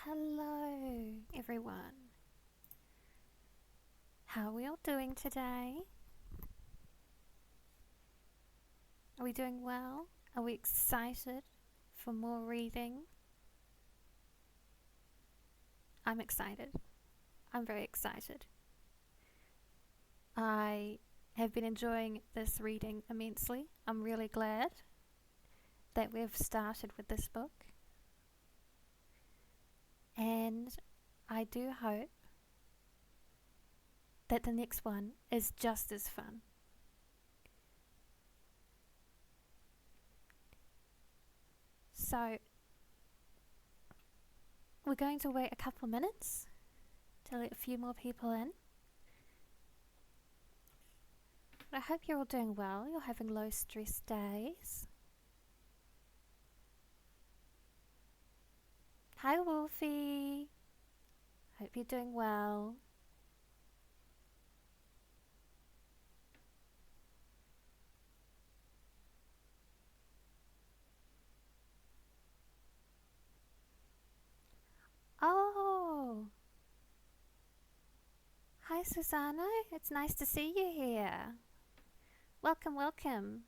Hello, everyone. How are we all doing today? Are we doing well? Are we excited for more reading? I'm excited. I'm very excited. I have been enjoying this reading immensely. I'm really glad that we've started with this book. And I do hope that the next one is just as fun. So, we're going to wait a couple of minutes to let a few more people in. I hope you're all doing well. You're having low stress days. Hi Wolfie. Hope you're doing well. Oh. Hi Susanna. It's nice to see you here. Welcome, welcome.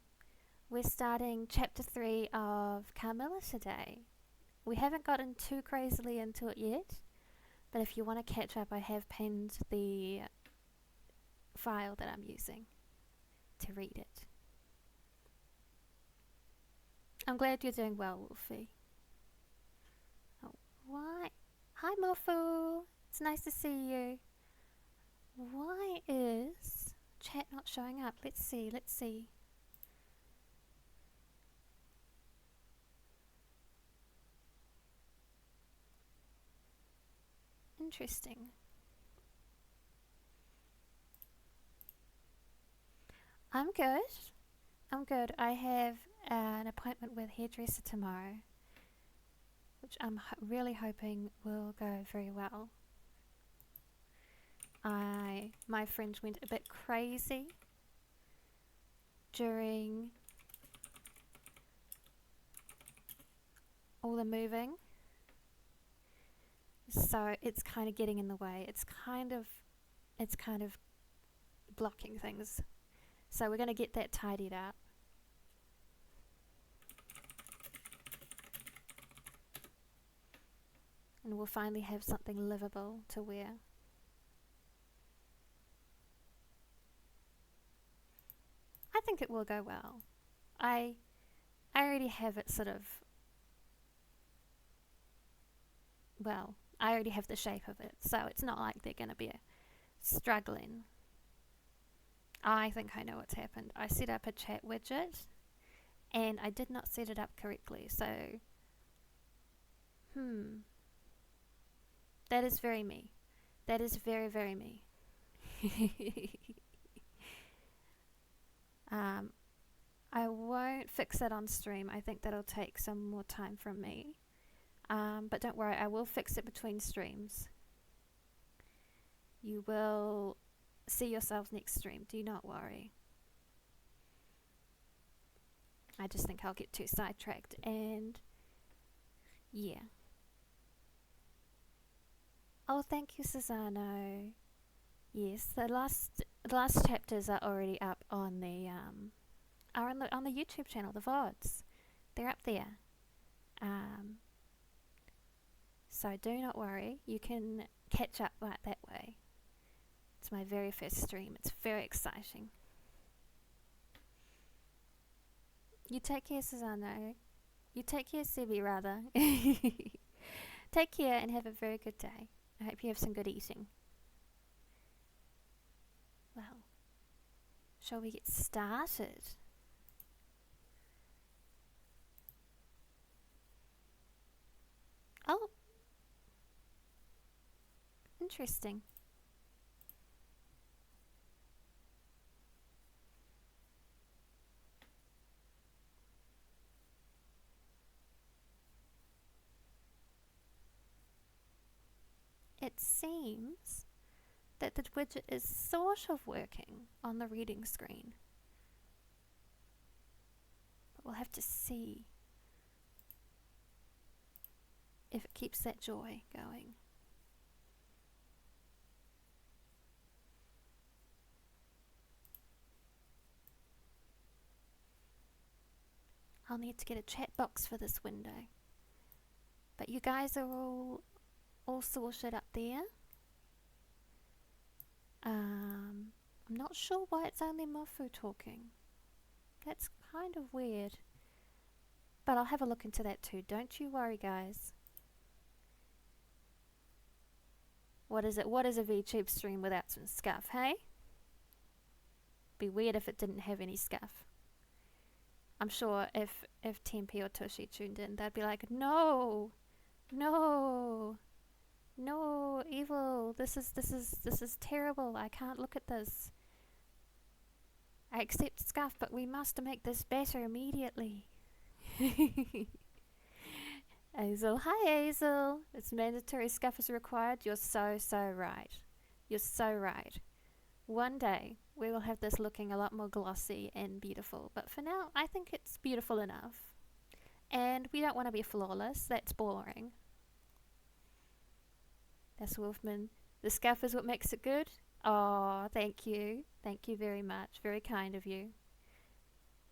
We're starting chapter 3 of Carmilla today. We haven't gotten too crazily into it yet, but if you want to catch up, I have pinned the file that I'm using to read it. I'm glad you're doing well, Wolfie. Oh, why? Hi, Morpho. It's nice to see you. Why is chat not showing up? Let's see. Interesting. I'm good. I have an appointment with hairdresser tomorrow, which I'm really hoping will go very well. My friend went a bit crazy during all the moving, so it's kind of getting in the way. It's kind of blocking things. So we're going to get that tidied up. And we'll finally have something livable to wear. I think it will go well. I already have it sort of, well, I already have the shape of it, so it's not like they're going to be struggling. I think I know what's happened. I set up a chat widget and I did not set it up correctly, so that is very me. That is very, very me. I won't fix it on stream. I think that'll take some more time from me. But don't worry, I will fix it between streams. You will see yourselves next stream. Do not worry. I just think I'll get too sidetracked and yeah. Oh, thank you, Susano. Yes, the last chapters are already up on the on the YouTube channel, the VODs. They're up there. So do not worry, you can catch up right that way. It's my very first stream. It's very exciting. You take care, Susano. You take care, Sebi, rather. Take care and have a very good day. I hope you have some good eating. Well, shall we get started? Oh, interesting. It seems that the widget is sort of working on the reading screen. But we'll have to see. if it keeps that joy going. I'll need to get a chat box for this window. But you guys are all sorted up there. I'm not sure why it's only Mofu talking. That's kind of weird. But I'll have a look into that too. Don't you worry, guys. What is it? What is a VTube stream without some scuff, hey? Be weird if it didn't have any scuff. I'm sure if Tempe or Tushy tuned in, they'd be like, no, no, no, evil. This is terrible. I can't look at this. I accept scuff, but we must make this better immediately. Hazel, hi Hazel. It's mandatory scuff is required. You're so right. You're so right. One day we will have this looking a lot more glossy and beautiful, but for now I think it's beautiful enough. And we don't want to be flawless. That's boring. That's Wolfman. The scuff is what makes it good. Oh, thank you. Thank you very much. Very kind of you.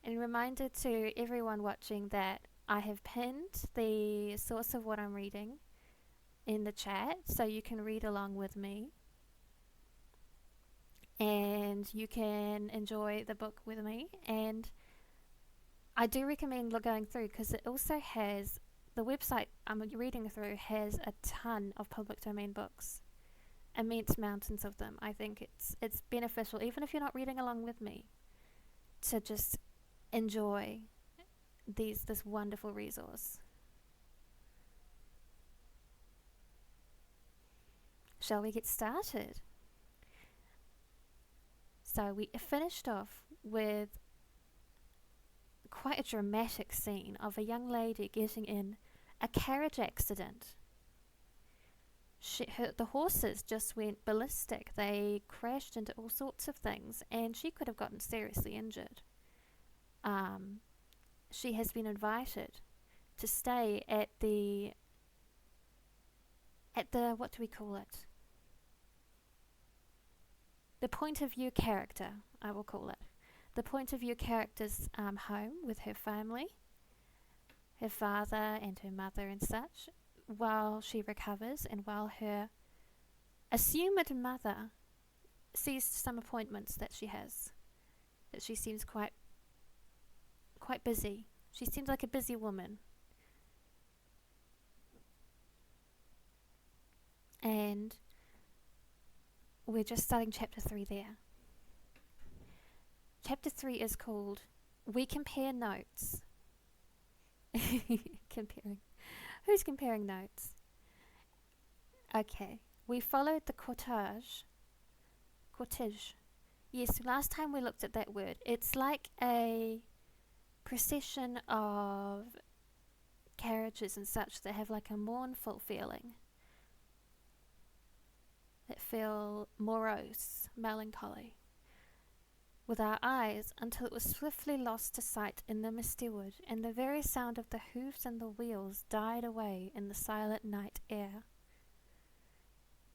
And a reminder to everyone watching that I have pinned the source of what I'm reading in the chat so you can read along with me. And you can enjoy the book with me. And I do recommend going through because it also has, the website I'm reading through has a ton of public domain books. Immense mountains of them. I think it's beneficial, even if you're not reading along with me, to just enjoy this wonderful resource. Shall we get started? So we finished off with quite a dramatic scene of a young lady getting in a carriage accident. The horses just went ballistic. They crashed into all sorts of things, and she could have gotten seriously injured. She has been invited to stay at the what do we call it? The point of view character, I will call it. The point of view character's home with her family, her father and her mother and such, while she recovers and while her assumed mother sees some appointments that she has, that she seems quite busy. She seems like a busy woman. And we're just starting chapter 3 there. Chapter 3 is called We Compare Notes. Comparing. Who's comparing notes? Okay. We followed the cortege. Cortege. Yes, last time we looked at that word. It's like a procession of carriages and such that have like a mournful feeling. That feel morose, melancholy. With our eyes until it was swiftly lost to sight in the misty wood, and the very sound of the hoofs and the wheels died away in the silent night air.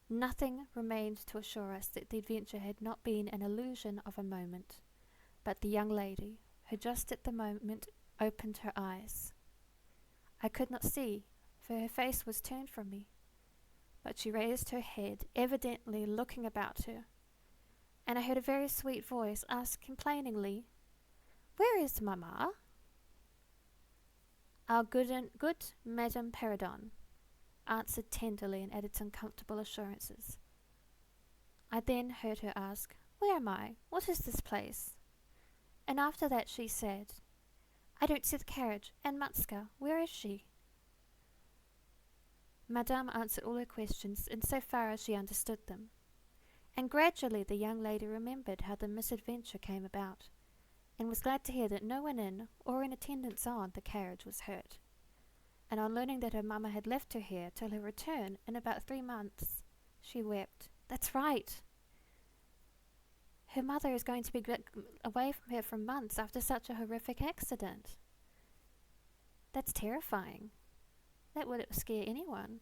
Nothing remained to assure us that the adventure had not been an illusion of a moment, but the young lady, who just at the moment opened her eyes. I could not see, for her face was turned from me, but she raised her head, evidently looking about her, and I heard a very sweet voice ask complainingly, "Where is Mamma?" Our good Madame Peridon answered tenderly and added some comfortable assurances. I then heard her ask, "Where am I? What is this place?" And after that she said, "I don't see the carriage, and Matska, where is she?" Madame answered all her questions in so far as she understood them, and gradually the young lady remembered how the misadventure came about, and was glad to hear that no one in, or in attendance on, the carriage was hurt. And on learning that her mamma had left her here till her return in about 3 months, she wept. That's right! Her mother is going to be away from her for months after such a horrific accident. That's terrifying. That would scare anyone.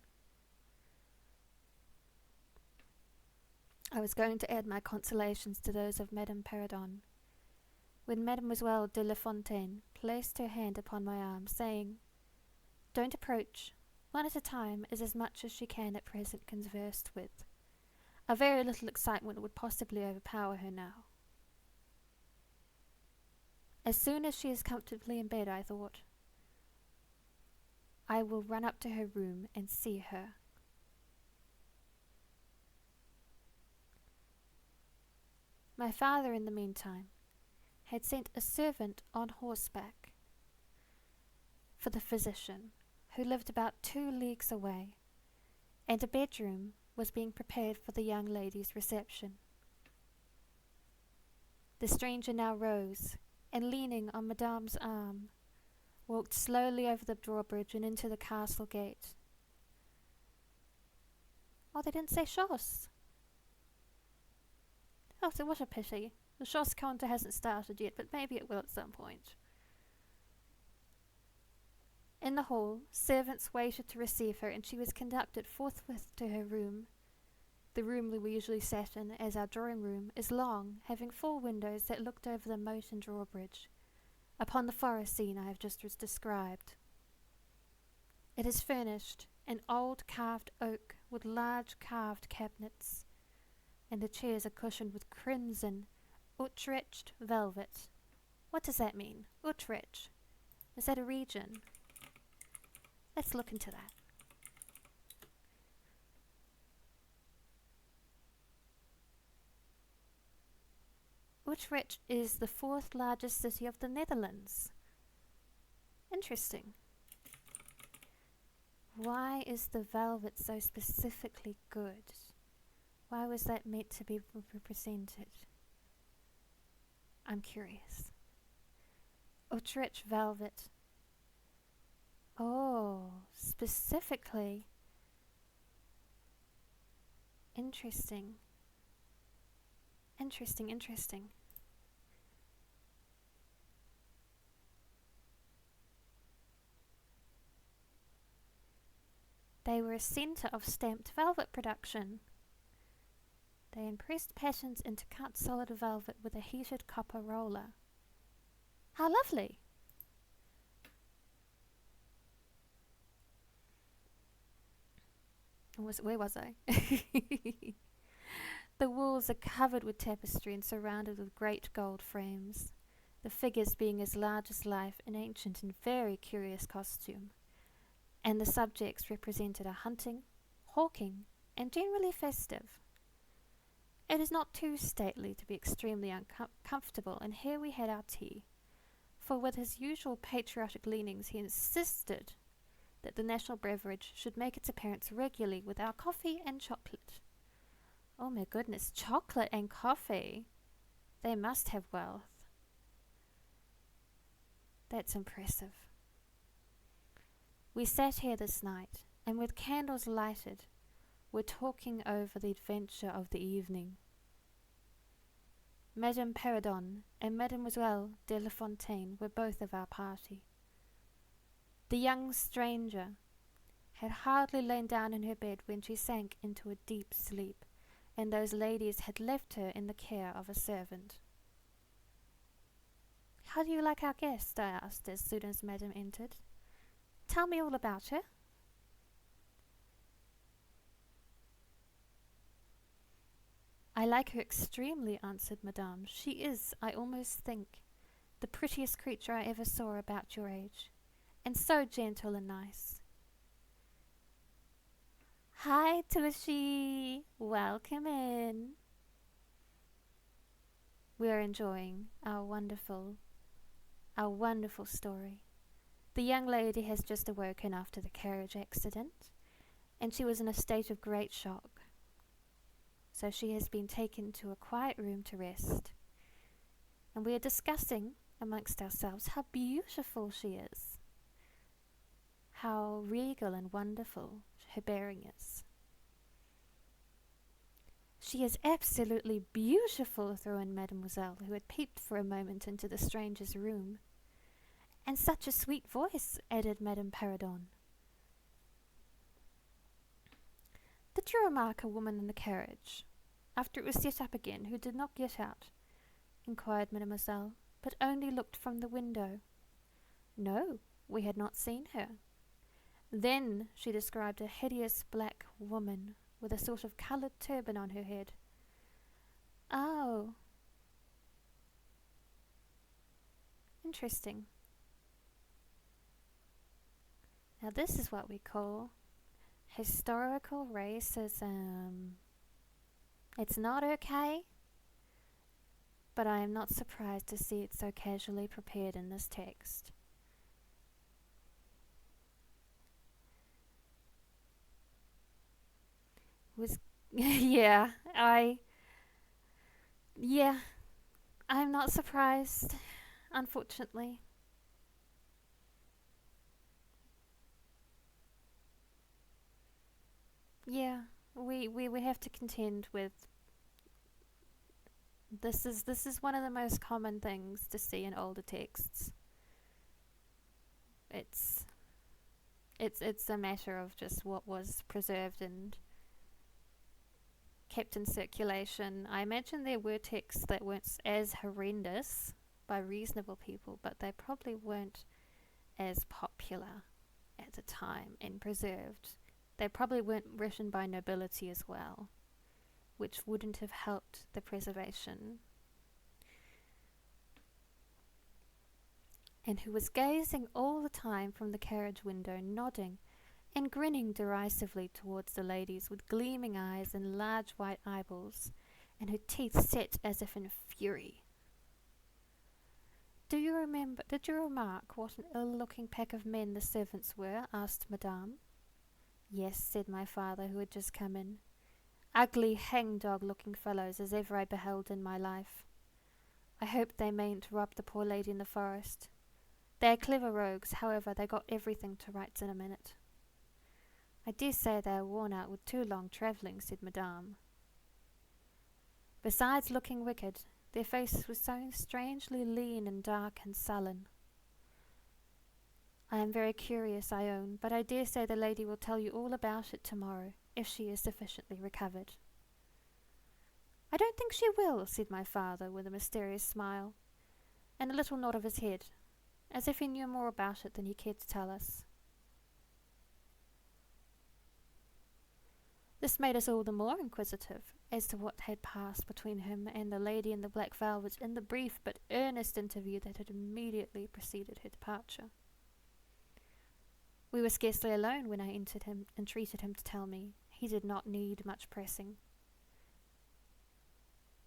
I was going to add my consolations to those of Madame Perrodon, when Mademoiselle de La Fontaine placed her hand upon my arm, saying, "Don't approach. One at a time is as much as she can at present conversed with. A very little excitement would possibly overpower her now. As soon as she is comfortably in bed," I thought, "I will run up to her room and see her." My father, in the meantime, had sent a servant on horseback for the physician, who lived about 2 leagues away, and a bedroom was being prepared for the young lady's reception. The stranger now rose, and leaning on Madame's arm, walked slowly over the drawbridge and into the castle gate. Oh, they didn't say Schoss. Oh, so what a pity. The Schoss counter hasn't started yet, but maybe it will at some point. In the hall, servants waited to receive her, and she was conducted forthwith to her room. The room we usually sat in, as our drawing-room, is long, having 4 windows that looked over the moat and drawbridge, upon the forest scene I have just described. It is furnished in old carved oak with large carved cabinets, and the chairs are cushioned with crimson Utrecht velvet. What does that mean? Utrecht. Is that a region? Let's look into that. Utrecht is the 4th largest city of the Netherlands. Interesting. Why is the velvet so specifically good? Why was that meant to be represented? I'm curious. Utrecht velvet. Oh, specifically. Interesting. Interesting. They were a centre of stamped velvet production. They impressed patterns into cut solid velvet with a heated copper roller. How lovely! Where was I? The walls are covered with tapestry and surrounded with great gold frames, the figures being as large as life in ancient and very curious costume, and the subjects represented are hunting, hawking, and generally festive. It is not too stately to be extremely uncomfortable, and here we had our tea, for with his usual patriotic leanings he insisted that the national beverage should make its appearance regularly with our coffee and chocolate. Oh my goodness, chocolate and coffee! They must have wealth. That's impressive. We sat here this night, and with candles lighted, were talking over the adventure of the evening. Madame Perrodon and Mademoiselle de La Fontaine were both of our party. The young stranger had hardly lain down in her bed when she sank into a deep sleep, and those ladies had left her in the care of a servant. "How do you like our guest?" I asked as soon as Madame entered. "Tell me all about her." "I like her extremely," answered Madame. "She is, I almost think, the prettiest creature I ever saw about your age, and so gentle and nice." "Hi, Tushy! Welcome in." We are enjoying our wonderful story. The young lady has just awoken after the carriage accident, and she was in a state of great shock. So she has been taken to a quiet room to rest, and we are discussing amongst ourselves how beautiful she is, how regal and wonderful her bearing is. "She is absolutely beautiful," threw in Mademoiselle, who had peeped for a moment into the stranger's room. "And such a sweet voice," added Madame Perrodon. Did you remark a woman in the carriage, after it was set up again, who did not get out?" inquired mademoiselle, "but only looked from the window." "No, we had not seen her." Then she described a hideous black woman with a sort of coloured turban on her head. "Oh, interesting. Now this is what we call historical racism. It's not okay, but I am not surprised to see it so casually prepared in this text. Was yeah, I'm not surprised, unfortunately. Yeah, we have to contend with this is one of the most common things to see in older texts. It's it's a matter of just what was preserved and kept in circulation. I imagine there were texts that weren't as horrendous by reasonable people, but they probably weren't as popular at the time and preserved. They probably weren't written by nobility as well, which wouldn't have helped the preservation. And who was gazing all the time from the carriage window, nodding and grinning derisively towards the ladies with gleaming eyes and large white eyeballs, and her teeth set as if in fury. Did you remark what an ill-looking pack of men the servants were?" asked Madame. "Yes," said my father, who had just come in. "Ugly hang-dog-looking fellows as ever I beheld in my life. I hope they mayn't rob the poor lady in the forest. They are clever rogues, however, they got everything to rights in a minute." "I dare say they are worn out with too long travelling," said Madame. "Besides looking wicked, their faces were so strangely lean and dark and sullen. I am very curious, I own, but I dare say the lady will tell you all about it tomorrow, if she is sufficiently recovered." "I don't think she will," said my father, with a mysterious smile, and a little nod of his head, as if he knew more about it than he cared to tell us. This made us all the more inquisitive as to what had passed between him and the lady in the black velvet in the brief but earnest interview that had immediately preceded her departure. We were scarcely alone when I entreated him to tell me. He did not need much pressing.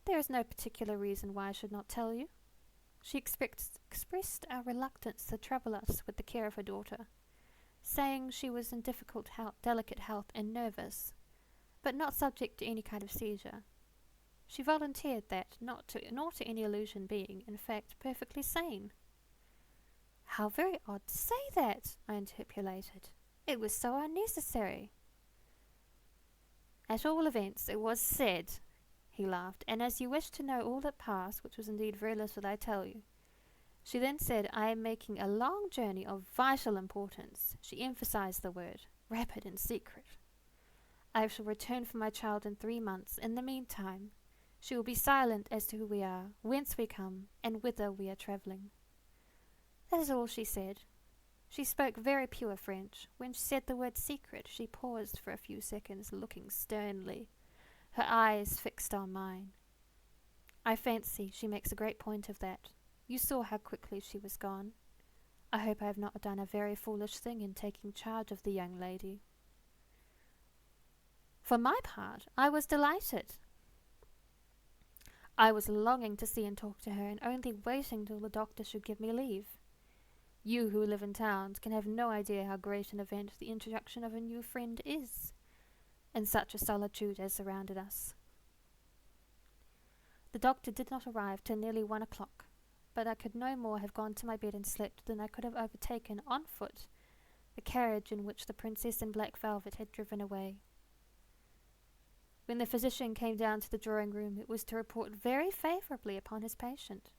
"There is no particular reason why I should not tell you. She expressed a reluctance to trouble us with the care of her daughter, saying she was in delicate health and nervous, but not subject to any kind of seizure. She volunteered that, not to any illusion, being, in fact, perfectly sane." "How very odd to say that," I interpolated. "It was so unnecessary." "At all events, it was said," he laughed, "and as you wish to know all that passed, which was indeed very little, I tell you. She then said, 'I am making a long journey of vital importance.' She emphasized the word, rapid and secret. 'I shall return for my child in 3 months. In the meantime, she will be silent as to who we are, whence we come, and whither we are travelling.' That is all she said. She spoke very pure French. When she said the word secret, she paused for a few seconds, looking sternly, her eyes fixed on mine. I fancy she makes a great point of that. You saw how quickly she was gone. I hope I have not done a very foolish thing in taking charge of the young lady." For my part, I was delighted. I was longing to see and talk to her, and only waiting till the doctor should give me leave. You who live in towns can have no idea how great an event the introduction of a new friend is, in such a solitude as surrounded us. The doctor did not arrive till nearly 1 o'clock, but I could no more have gone to my bed and slept than I could have overtaken on foot the carriage in which the princess in black velvet had driven away. When the physician came down to the drawing-room, it was to report very favourably upon his patient.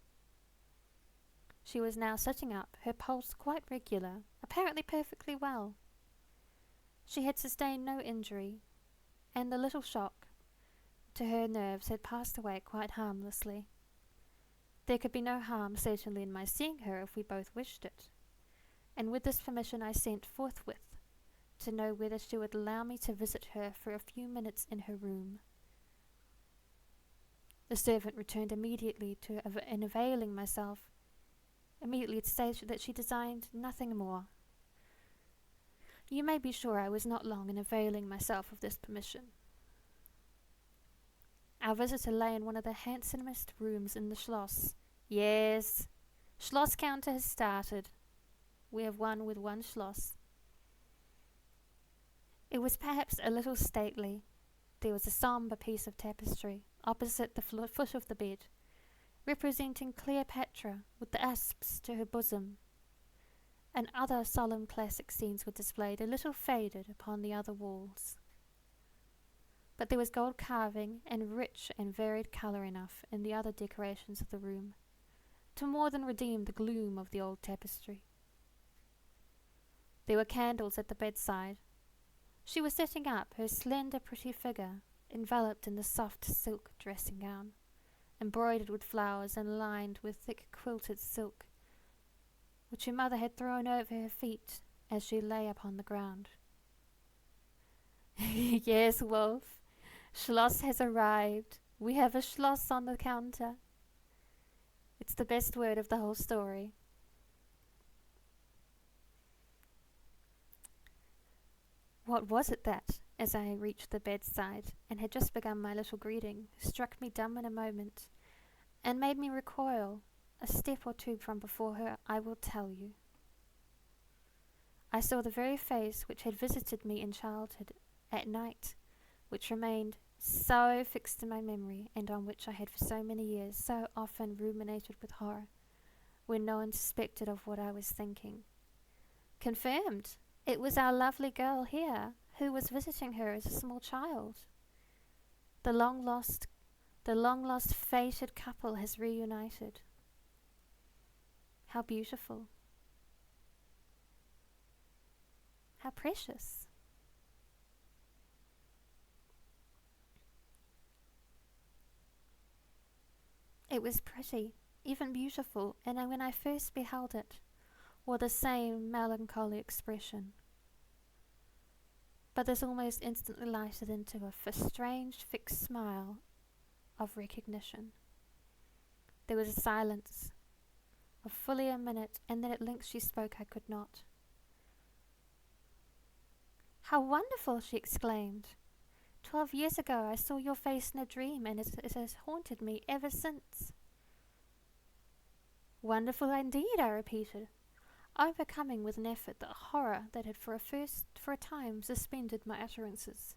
She was now sitting up, her pulse quite regular, apparently perfectly well. She had sustained no injury, and the little shock to her nerves had passed away quite harmlessly. There could be no harm certainly in my seeing her if we both wished it, and with this permission I sent forthwith to know whether she would allow me to visit her for a few minutes in her room. The servant returned immediately to availing myself, immediately to say that she designed nothing more. You may be sure I was not long in availing myself of this permission. Our visitor lay in one of the handsomest rooms in the Schloss. Yes, Schloss counter has started. We have won with one Schloss. It was perhaps a little stately. There was a sombre piece of tapestry opposite the foot of the bed, representing Cleopatra with the asps to her bosom, and other solemn classic scenes were displayed, a little faded, upon the other walls. But there was gold carving and rich and varied colour enough in the other decorations of the room to more than redeem the gloom of the old tapestry. There were candles at the bedside. She was sitting up, her slender pretty figure enveloped in the soft silk dressing gown, embroidered with flowers and lined with thick quilted silk, which her mother had thrown over her feet as she lay upon the ground. Yes, Wolf, Schloss has arrived. We have a Schloss on the counter. It's the best word of the whole story. What was it that, as I reached the bedside and had just begun my little greeting, struck me dumb in a moment, and made me recoil a step or two from before her? I will tell you. I saw the very face which had visited me in childhood at night, which remained so fixed in my memory, and on which I had for so many years so often ruminated with horror, when no one suspected of what I was thinking. Confirmed! It was our lovely girl here, who was visiting her as a small child. The long-lost fated couple has reunited. How beautiful. How precious. It was pretty, even beautiful, and when I first beheld it, wore the same melancholy expression. But this almost instantly lighted into a strange fixed smile of recognition. There was a silence of fully a minute, and then at length she spoke. I could not. How wonderful! She exclaimed. 12 years ago I saw your face in a dream, and it has haunted me ever since. Wonderful indeed, I repeated, overcoming with an effort the horror that had for a time suspended my utterances.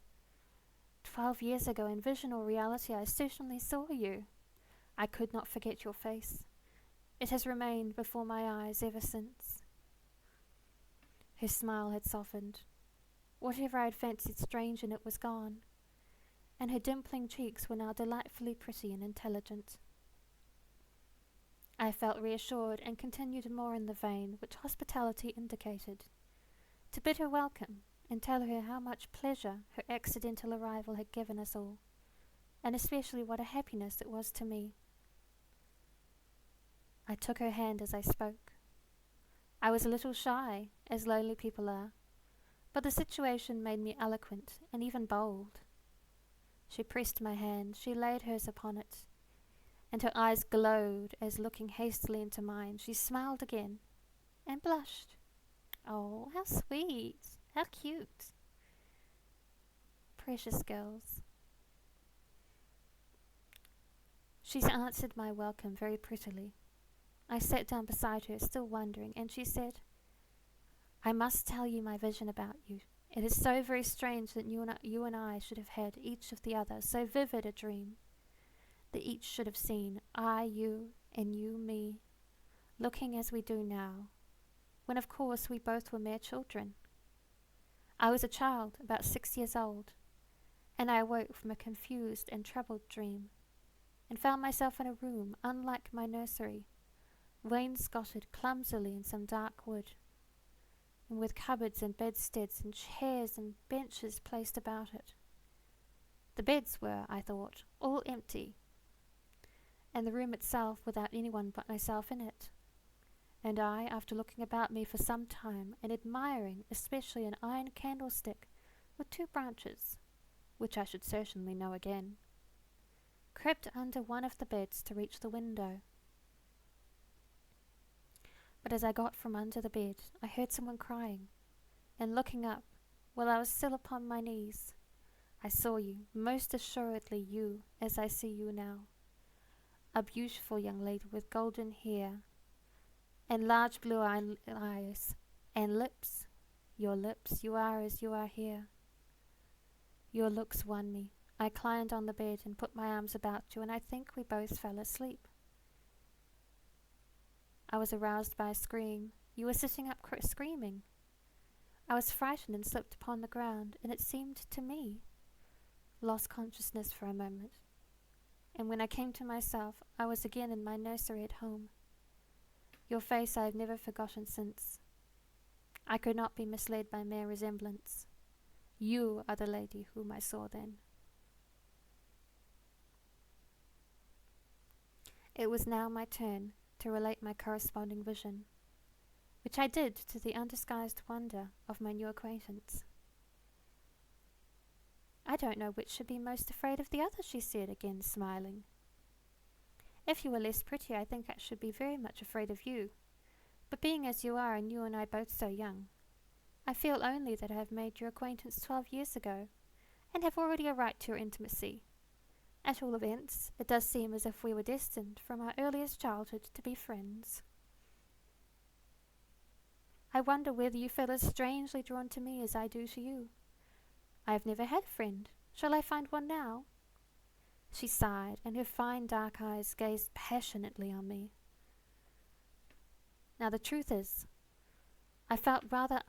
12 years ago, in vision or reality, I certainly saw you. I could not forget your face. It has remained before my eyes ever since. Her smile had softened. Whatever I had fancied strange in it was gone, and her dimpling cheeks were now delightfully pretty and intelligent. I felt reassured, and continued more in the vein which hospitality indicated, to bid her welcome, and tell her how much pleasure her accidental arrival had given us all, and especially what a happiness it was to me. I took her hand as I spoke. I was a little shy, as lonely people are, but the situation made me eloquent and even bold. She pressed my hand, she laid hers upon it, and her eyes glowed as, looking hastily into mine, she smiled again and blushed. Oh, how sweet, how cute. Precious girls. She answered my welcome very prettily. I sat down beside her, still wondering, and she said, I must tell you my vision about you. It is so very strange that you and I should have had, each of the other, so vivid a dream, that each should have seen, I you, and you me, looking as we do now, when of course we both were mere children. I was a child, about 6 years old, and I awoke from a confused and troubled dream, and found myself in a room unlike my nursery, wainscoted clumsily in some dark wood, and with cupboards and bedsteads and chairs and benches placed about it. The beds were, I thought, all empty, and the room itself without anyone but myself in it. And I, after looking about me for some time, and admiring especially an iron candlestick with 2 branches, which I should certainly know again, crept under one of the beds to reach the window. But as I got from under the bed, I heard someone crying, and looking up, while I was still upon my knees, I saw you, most assuredly you, as I see you now, a beautiful young lady with golden hair, and large blue eyes, and lips, your lips, you are as you are here. Your looks won me. I climbed on the bed and put my arms about you, and I think we both fell asleep. I was aroused by a scream. You were sitting up screaming. I was frightened and slipped upon the ground, and it seemed to me, lost consciousness for a moment. And when I came to myself, I was again in my nursery at home. Your face I have never forgotten since. I could not be misled by mere resemblance. You are the lady whom I saw then. It was now my turn to relate my corresponding vision, which I did to the undisguised wonder of my new acquaintance. I don't know which should be most afraid of the other, she said, again smiling. If you were less pretty, I think I should be very much afraid of you. But being as you are, and you and I both so young, I feel only that I have made your acquaintance 12 years ago, and have already a right to your intimacy. At all events, it does seem as if we were destined from our earliest childhood to be friends. I wonder whether you feel as strangely drawn to me as I do to you. I have never had a friend. Shall I find one now? She sighed, and her fine dark eyes gazed passionately on me. Now the truth is, I felt rather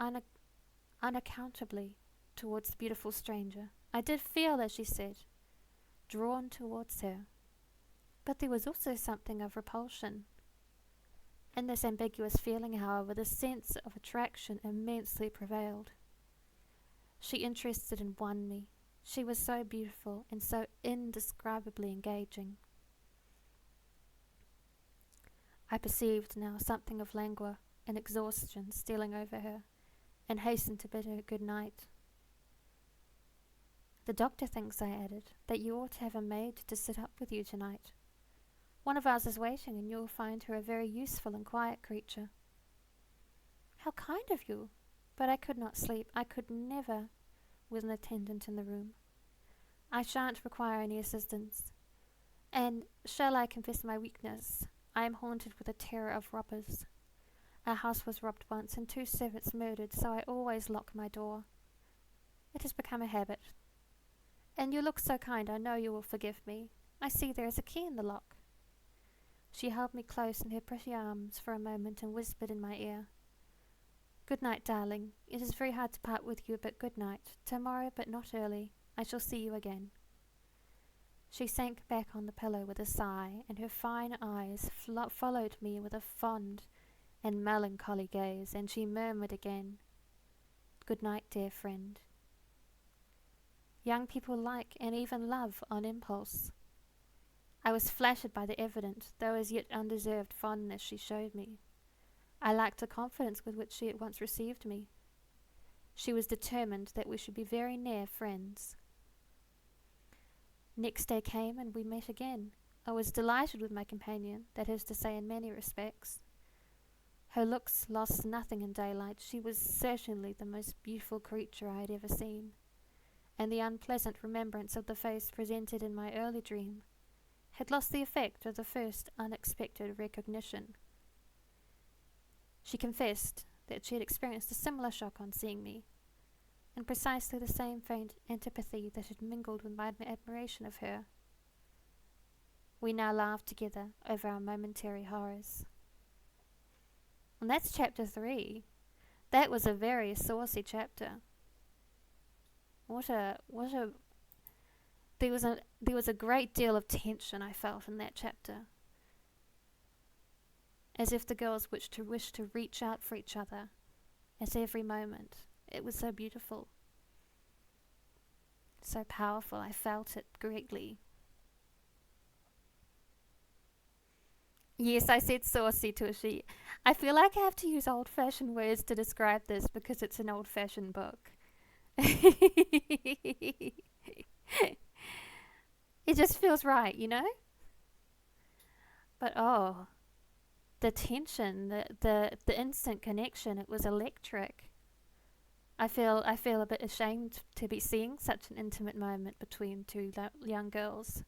unaccountably towards the beautiful stranger. I did feel, as she said, drawn towards her. But there was also something of repulsion. In this ambiguous feeling, however, the sense of attraction immensely prevailed. She interested and won me. She was so beautiful and so indescribably engaging. I perceived now something of languor and exhaustion stealing over her, and hastened to bid her good night. The doctor thinks, I added, that you ought to have a maid to sit up with you tonight. One of ours is waiting, and you will find her a very useful and quiet creature. How kind of you! But I could not sleep. I could never with an attendant in the room. I shan't require any assistance. And shall I confess my weakness? I am haunted with a terror of robbers. Our house was robbed once, and 2 servants murdered, so I always lock my door. It has become a habit. And you look so kind, I know you will forgive me. I see there is a key in the lock. She held me close in her pretty arms for a moment and whispered in my ear, Good night, darling. It is very hard to part with you, but good night. Tomorrow, but not early. I shall see you again. She sank back on the pillow with a sigh, and her fine eyes followed me with a fond and melancholy gaze, and she murmured again, Good night, dear friend. Young people like and even love on impulse. I was flattered by the evident, though as yet undeserved fondness she showed me. I liked the confidence with which she at once received me. She was determined that we should be very near friends. Next day came, and we met again. I was delighted with my companion, that is to say, in many respects. Her looks lost nothing in daylight. She was certainly the most beautiful creature I had ever seen, and the unpleasant remembrance of the face presented in my early dream had lost the effect of the first unexpected recognition. She confessed that she had experienced a similar shock on seeing me, and precisely the same faint antipathy that had mingled with my admiration of her. We now laughed together over our momentary horrors. And that's chapter 3. That was a very saucy chapter. There was a great deal of tension I felt in that chapter, as if the girls wished to reach out for each other at every moment. It was so beautiful. So powerful. I felt it greatly. Yes, I said saucy, Tushy. I feel like I have to use old-fashioned words to describe this because it's an old-fashioned book. It just feels right, you know? But oh, the tension, the instant connection, it was electric. I feel a bit ashamed to be seeing such an intimate moment between two young girls.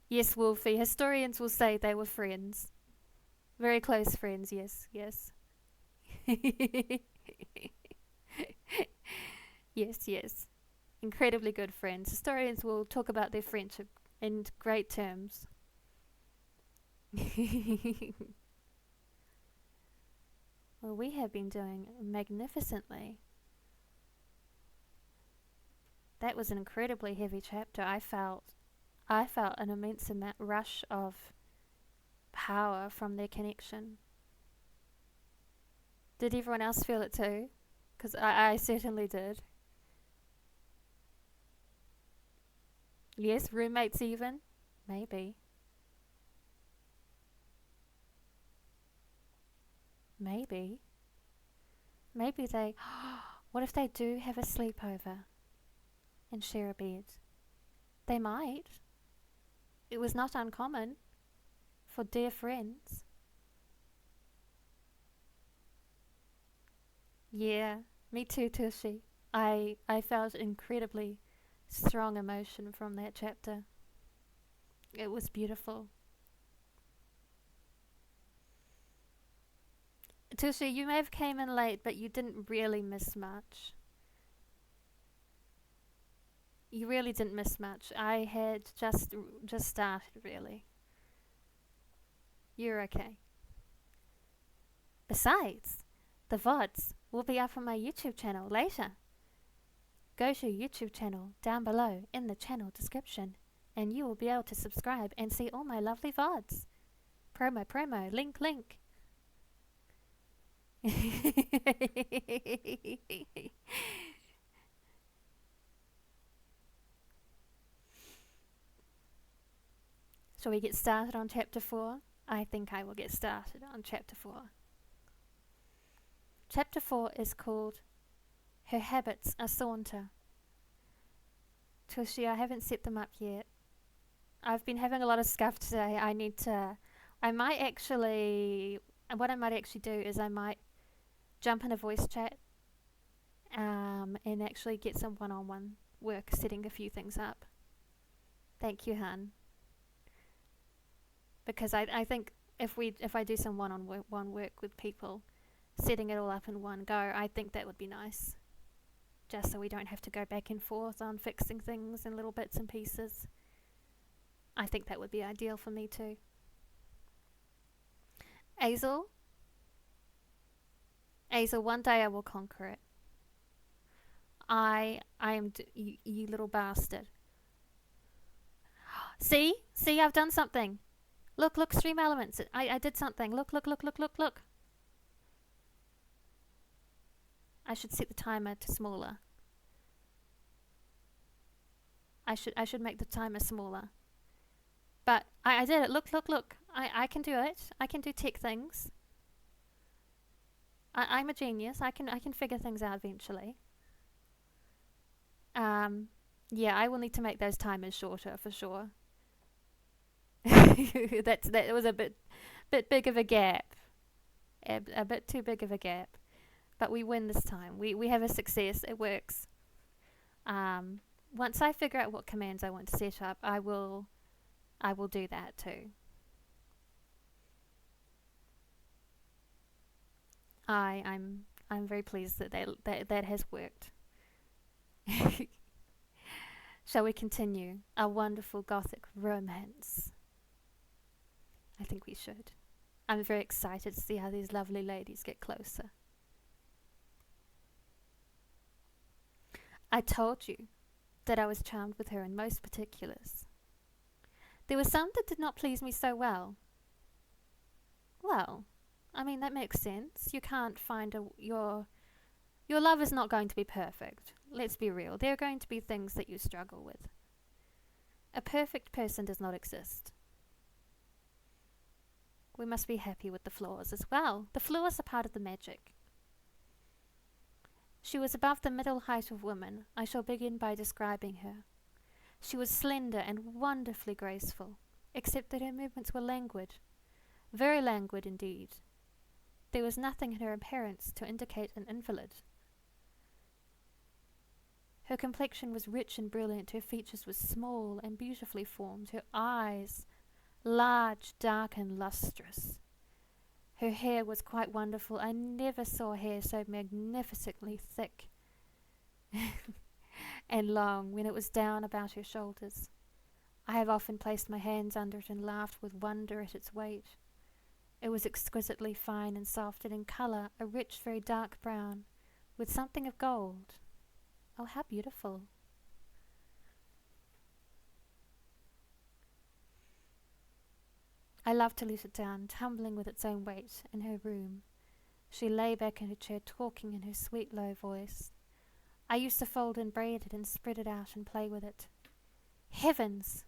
Yes, Wolfie, historians will say they were friends. Very close friends, yes, yes. Yes, yes. Incredibly good friends. Historians will talk about their friendship in great terms. Well, we have been doing magnificently. That was an incredibly heavy chapter. I felt an immense rush of power from their connection. Did everyone else feel it too? Because I certainly did. Yes, roommates even? Maybe. Maybe. Maybe they. What if they do have a sleepover and share a bed? They might. It was not uncommon for dear friends. Yeah, me too, Tushy. I felt incredibly strong emotion from that chapter. It was beautiful. Tushy, you may have came in late, but you didn't really miss much. You really didn't miss much. I had just started, really. You're okay. Besides, the VODs will be up on my YouTube channel later. Go to YouTube channel down below in the channel description, and you will be able to subscribe and see all my lovely VODs. Promo, link, link. Shall we get started on chapter 4? I think I will get started on chapter 4. Chapter 4 is called Her Habits Are Saunter. Tushy, I haven't set them up yet. I've been having a lot of scuff today. What I might actually do is I might jump in a voice chat and actually get some one-on-one work setting a few things up. Thank you, hun. Because I think if I do some one-on-one work with people, setting it all up in one go, I think that would be nice. Just so we don't have to go back and forth on fixing things in little bits and pieces. I think that would be ideal for me too. Azel, one day I will conquer it. I am you little bastard. See, I've done something. Look, stream elements. I did something. Look. I should set the timer to smaller. I should make the timer smaller. But I did it. Look. I can do it. I can do tech things. I'm a genius. I can figure things out eventually. Yeah, I will need to make those timers shorter for sure. That was a bit big of a gap. A bit too big of a gap. But we win this time. We have a success. It works. Once I figure out what commands I want to set up, I will do that too. I'm very pleased that has worked. Shall we continue our wonderful gothic romance? I think we should. I'm very excited to see how these lovely ladies get closer. I told you that I was charmed with her in most particulars. There were some that did not please me so well. Well, I mean, that makes sense. You can't find your love is not going to be perfect. let's be real, there are going to be things that you struggle with. A perfect person does not exist. We must be happy with the flaws as well. The flaws are part of the magic. She was above the middle height of women. I shall begin by describing her. She was slender and wonderfully graceful, except that her movements were languid, very languid indeed. There was nothing in her appearance to indicate an invalid. Her complexion was rich and brilliant, her features were small and beautifully formed, her eyes large, dark and lustrous. Her hair was quite wonderful. I never saw hair so magnificently thick and long when it was down about her shoulders. I have often placed my hands under it and laughed with wonder at its weight. It was exquisitely fine and soft, and in colour a rich, very dark brown, with something of gold. Oh, how beautiful! I loved to let it down, tumbling with its own weight, in her room. She lay back in her chair, talking in her sweet, low voice. I used to fold and braid it and spread it out and play with it. Heavens!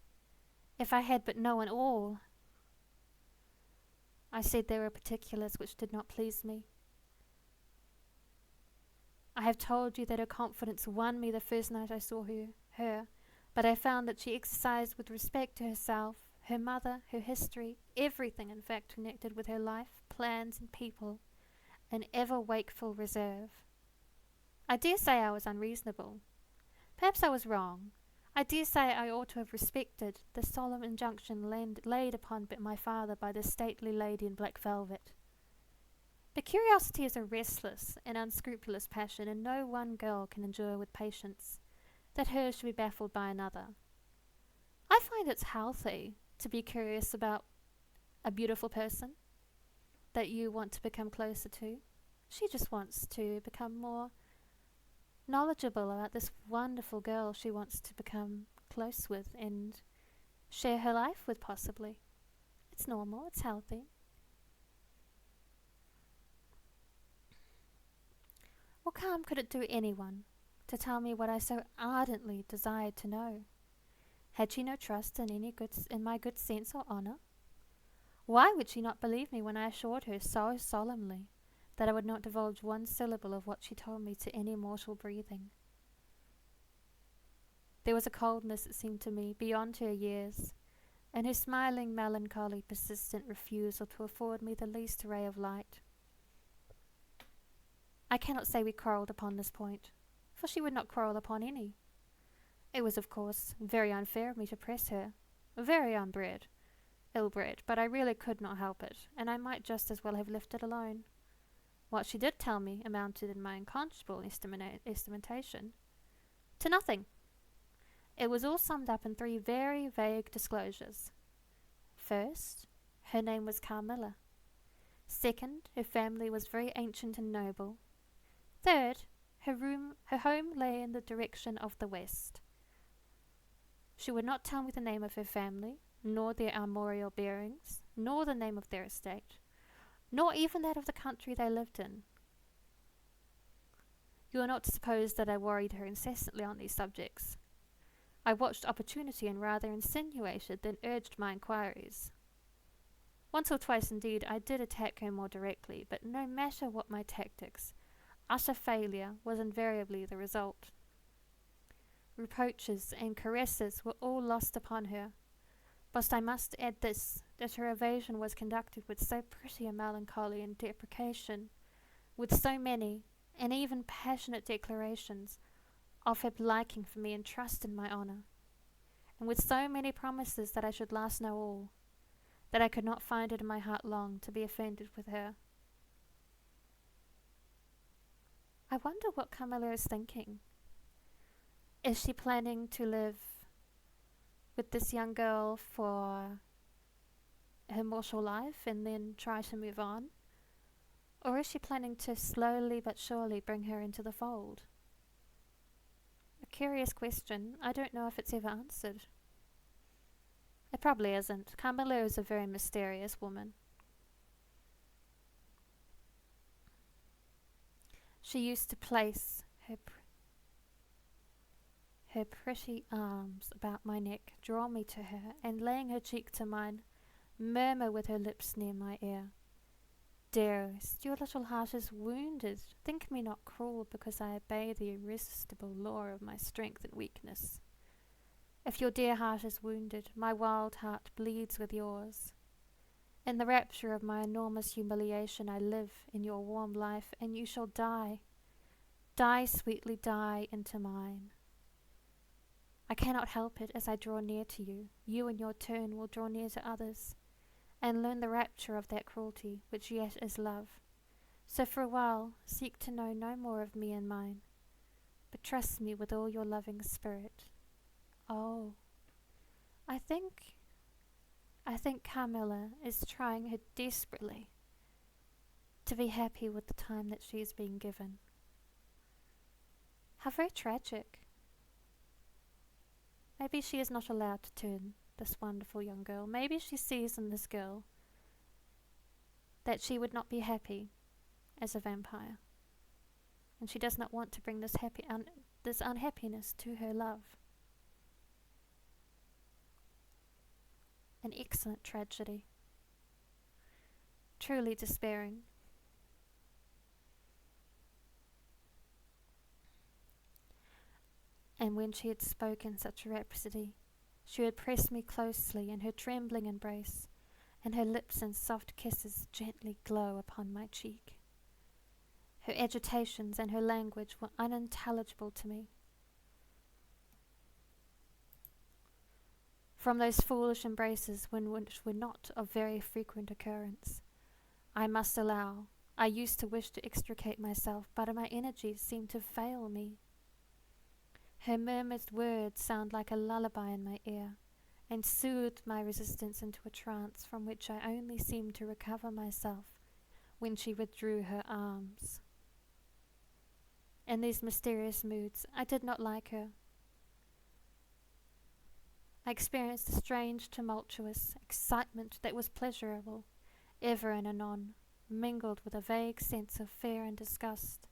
If I had but known all! I said there were particulars which did not please me. I have told you that her confidence won me the first night I saw her, but I found that she exercised with respect to herself, her mother, her history, everything in fact connected with her life, plans and people, an ever-wakeful reserve. I dare say I was unreasonable. Perhaps I was wrong. I dare say I ought to have respected the solemn injunction laid upon my father by the stately lady in black velvet. But curiosity is a restless and unscrupulous passion, and no one girl can endure with patience that hers should be baffled by another. I find it's healthy to be curious about a beautiful person that you want to become closer to. She just wants to become more knowledgeable about this wonderful girl she wants to become close with and share her life with, possibly. It's normal, it's healthy. What harm could it do anyone to tell me what I so ardently desired to know? Had she no trust in my good sense or honour? Why would she not believe me when I assured her so solemnly that I would not divulge one syllable of what she told me to any mortal breathing? There was a coldness, it seemed to me, beyond her years, and her smiling, melancholy, persistent refusal to afford me the least ray of light. I cannot say we quarrelled upon this point, for she would not quarrel upon any. It was, of course, very unfair of me to press her, very ill-bred, but I really could not help it, and I might just as well have left it alone. What she did tell me amounted, in my unconscionable estimation, to nothing. It was all summed up in 3 very vague disclosures. First, her name was Carmilla. Second, her family was very ancient and noble. Third, her home lay in the direction of the west. She would not tell me the name of her family, nor their armorial bearings, nor the name of their estate, nor even that of the country they lived in. You are not to suppose that I worried her incessantly on these subjects. I watched opportunity and rather insinuated than urged my inquiries. Once or twice, indeed, I did attack her more directly, but no matter what my tactics, utter failure was invariably the result. Reproaches and caresses were all lost upon her, but I must add this, that her evasion was conducted with so pretty a melancholy and deprecation, with so many, and even passionate declarations of her liking for me and trust in my honour, and with so many promises that I should last know all, that I could not find it in my heart long to be offended with her. I wonder what Carmilla is thinking. Is she planning to live with this young girl for her mortal life and then try to move on? Or is she planning to slowly but surely bring her into the fold? A curious question. I don't know if it's ever answered. It probably isn't. Carmilla is a very mysterious woman. She used to place Her pretty arms about my neck draw me to her, and laying her cheek to mine, murmur with her lips near my ear, "Dearest, your little heart is wounded. Think me not cruel because I obey the irresistible law of my strength and weakness. If your dear heart is wounded, my wild heart bleeds with yours. In the rapture of my enormous humiliation I live in your warm life, and you shall die. Die, sweetly die into mine. I cannot help it as I draw near to you. You in your turn will draw near to others, and learn the rapture of that cruelty which yet is love. So for a while seek to know no more of me and mine, but trust me with all your loving spirit." Oh, I think Carmilla is trying her desperately to be happy with the time that she is being given. How very tragic. Maybe she is not allowed to turn this wonderful young girl. Maybe she sees in this girl that she would not be happy as a vampire, and she does not want to bring this unhappiness to her love. An excellent tragedy. Truly despairing. And when she had spoken such a rhapsody, she would press me closely in her trembling embrace, and her lips in soft kisses gently glow upon my cheek. Her agitations and her language were unintelligible to me. From those foolish embraces which were not of very frequent occurrence, I must allow, I used to wish to extricate myself, but my energies seemed to fail me. Her murmured words sound like a lullaby in my ear, and soothed my resistance into a trance from which I only seemed to recover myself when she withdrew her arms. In these mysterious moods, I did not like her. I experienced a strange, tumultuous excitement that was pleasurable, ever and anon, mingled with a vague sense of fear and disgust.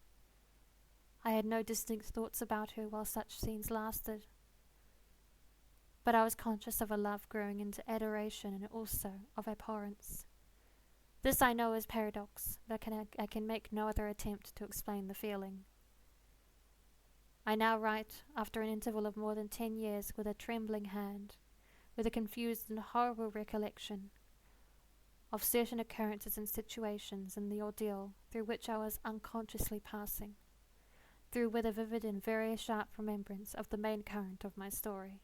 I had no distinct thoughts about her while such scenes lasted, but I was conscious of a love growing into adoration and also of abhorrence. This I know is paradox, but I can make no other attempt to explain the feeling. I now write, after an interval of more than 10 years, with a trembling hand, with a confused and horrible recollection of certain occurrences and situations in the ordeal through which I was unconsciously passing, through with a vivid and very sharp remembrance of the main current of my story.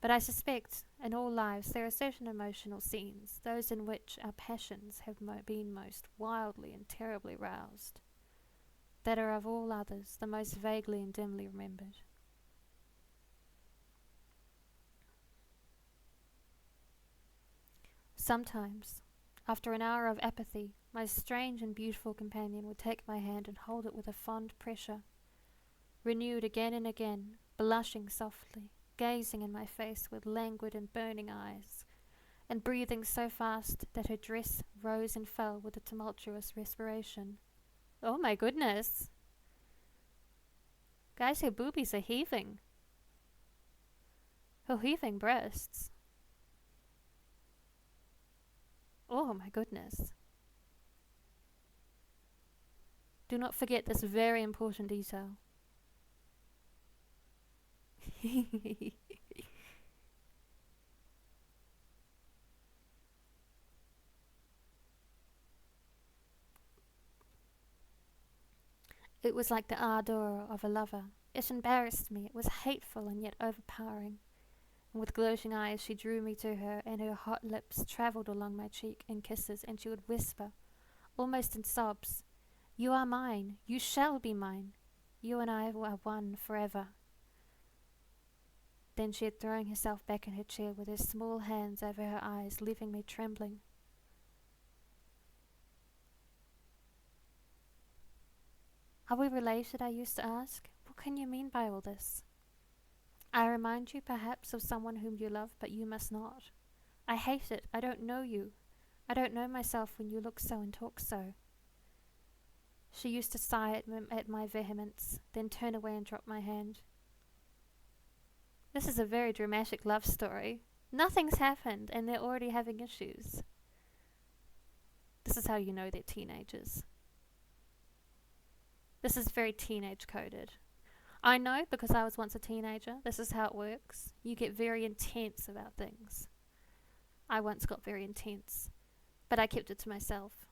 But I suspect in all lives there are certain emotional scenes, those in which our passions have been most wildly and terribly roused, that are of all others the most vaguely and dimly remembered. Sometimes, after an hour of apathy, my strange and beautiful companion would take my hand and hold it with a fond pressure, renewed again and again, blushing softly, gazing in my face with languid and burning eyes, and breathing so fast that her dress rose and fell with a tumultuous respiration. Oh my goodness! Guys, her boobies are heaving. Her heaving breasts. Oh my goodness. Do not forget this very important detail. It was like the ardour of a lover. It embarrassed me. It was hateful and yet overpowering. And with gloating eyes she drew me to her, and her hot lips travelled along my cheek in kisses, and she would whisper, almost in sobs, "You are mine. You shall be mine. You and I are one forever." Then she had thrown herself back in her chair with her small hands over her eyes, leaving me trembling. "Are we related?" I used to ask. "What can you mean by all this? I remind you, perhaps, of someone whom you love, but you must not. I hate it. I don't know you. I don't know myself when you look so and talk so." She used to sigh at my vehemence, then turn away and drop my hand. This is a very dramatic love story. Nothing's happened and they're already having issues. This is how you know they're teenagers. This is very teenage coded. I know because I was once a teenager. This is how it works. You get very intense about things. I once got very intense, but I kept it to myself.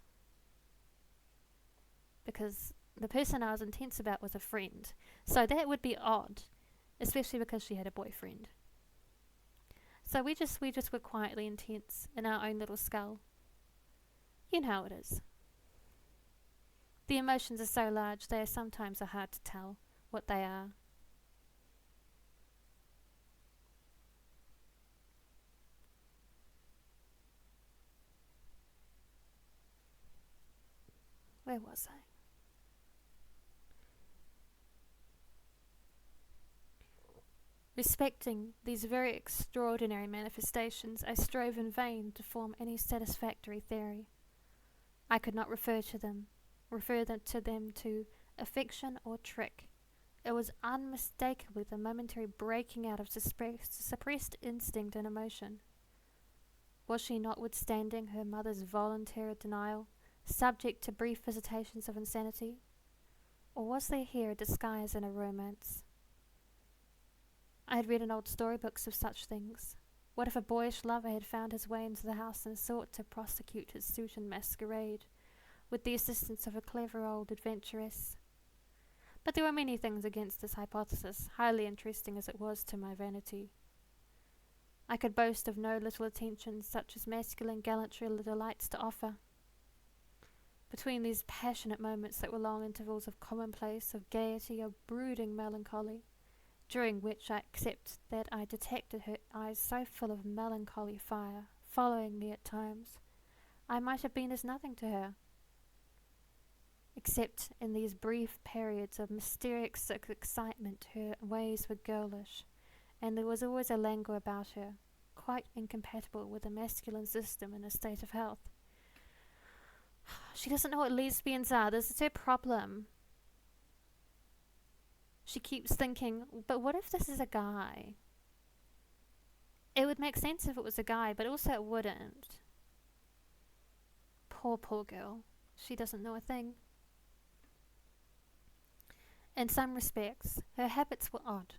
Because the person I was intense about was a friend. So that would be odd, especially because she had a boyfriend. So we just were quietly intense in our own little skull. You know how it is. The emotions are so large they sometimes are hard to tell what they are. Where was I? Respecting these very extraordinary manifestations, I strove in vain to form any satisfactory theory. I could not refer to them to affection or trick. It was unmistakably the momentary breaking out of suppressed instinct and emotion. Was she, notwithstanding her mother's voluntary denial, subject to brief visitations of insanity? Or was there here a disguise and a romance? I had read in old storybooks of such things. What if a boyish lover had found his way into the house and sought to prosecute his suit in masquerade, with the assistance of a clever old adventuress? But there were many things against this hypothesis, highly interesting as it was to my vanity. I could boast of no little attentions such as masculine gallantry delights to offer. Between these passionate moments that were long intervals of commonplace, of gaiety, of brooding melancholy, during which I accept that I detected her eyes so full of melancholy fire, following me at times, I might have been as nothing to her. Except in these brief periods of mysterious excitement, her ways were girlish, and there was always a languor about her, quite incompatible with the masculine system in a state of health. She doesn't know what lesbians are. This is her problem. She keeps thinking, but what if this is a guy? It would make sense if it was a guy, but also it wouldn't. Poor girl. She doesn't know a thing. In some respects, her habits were odd.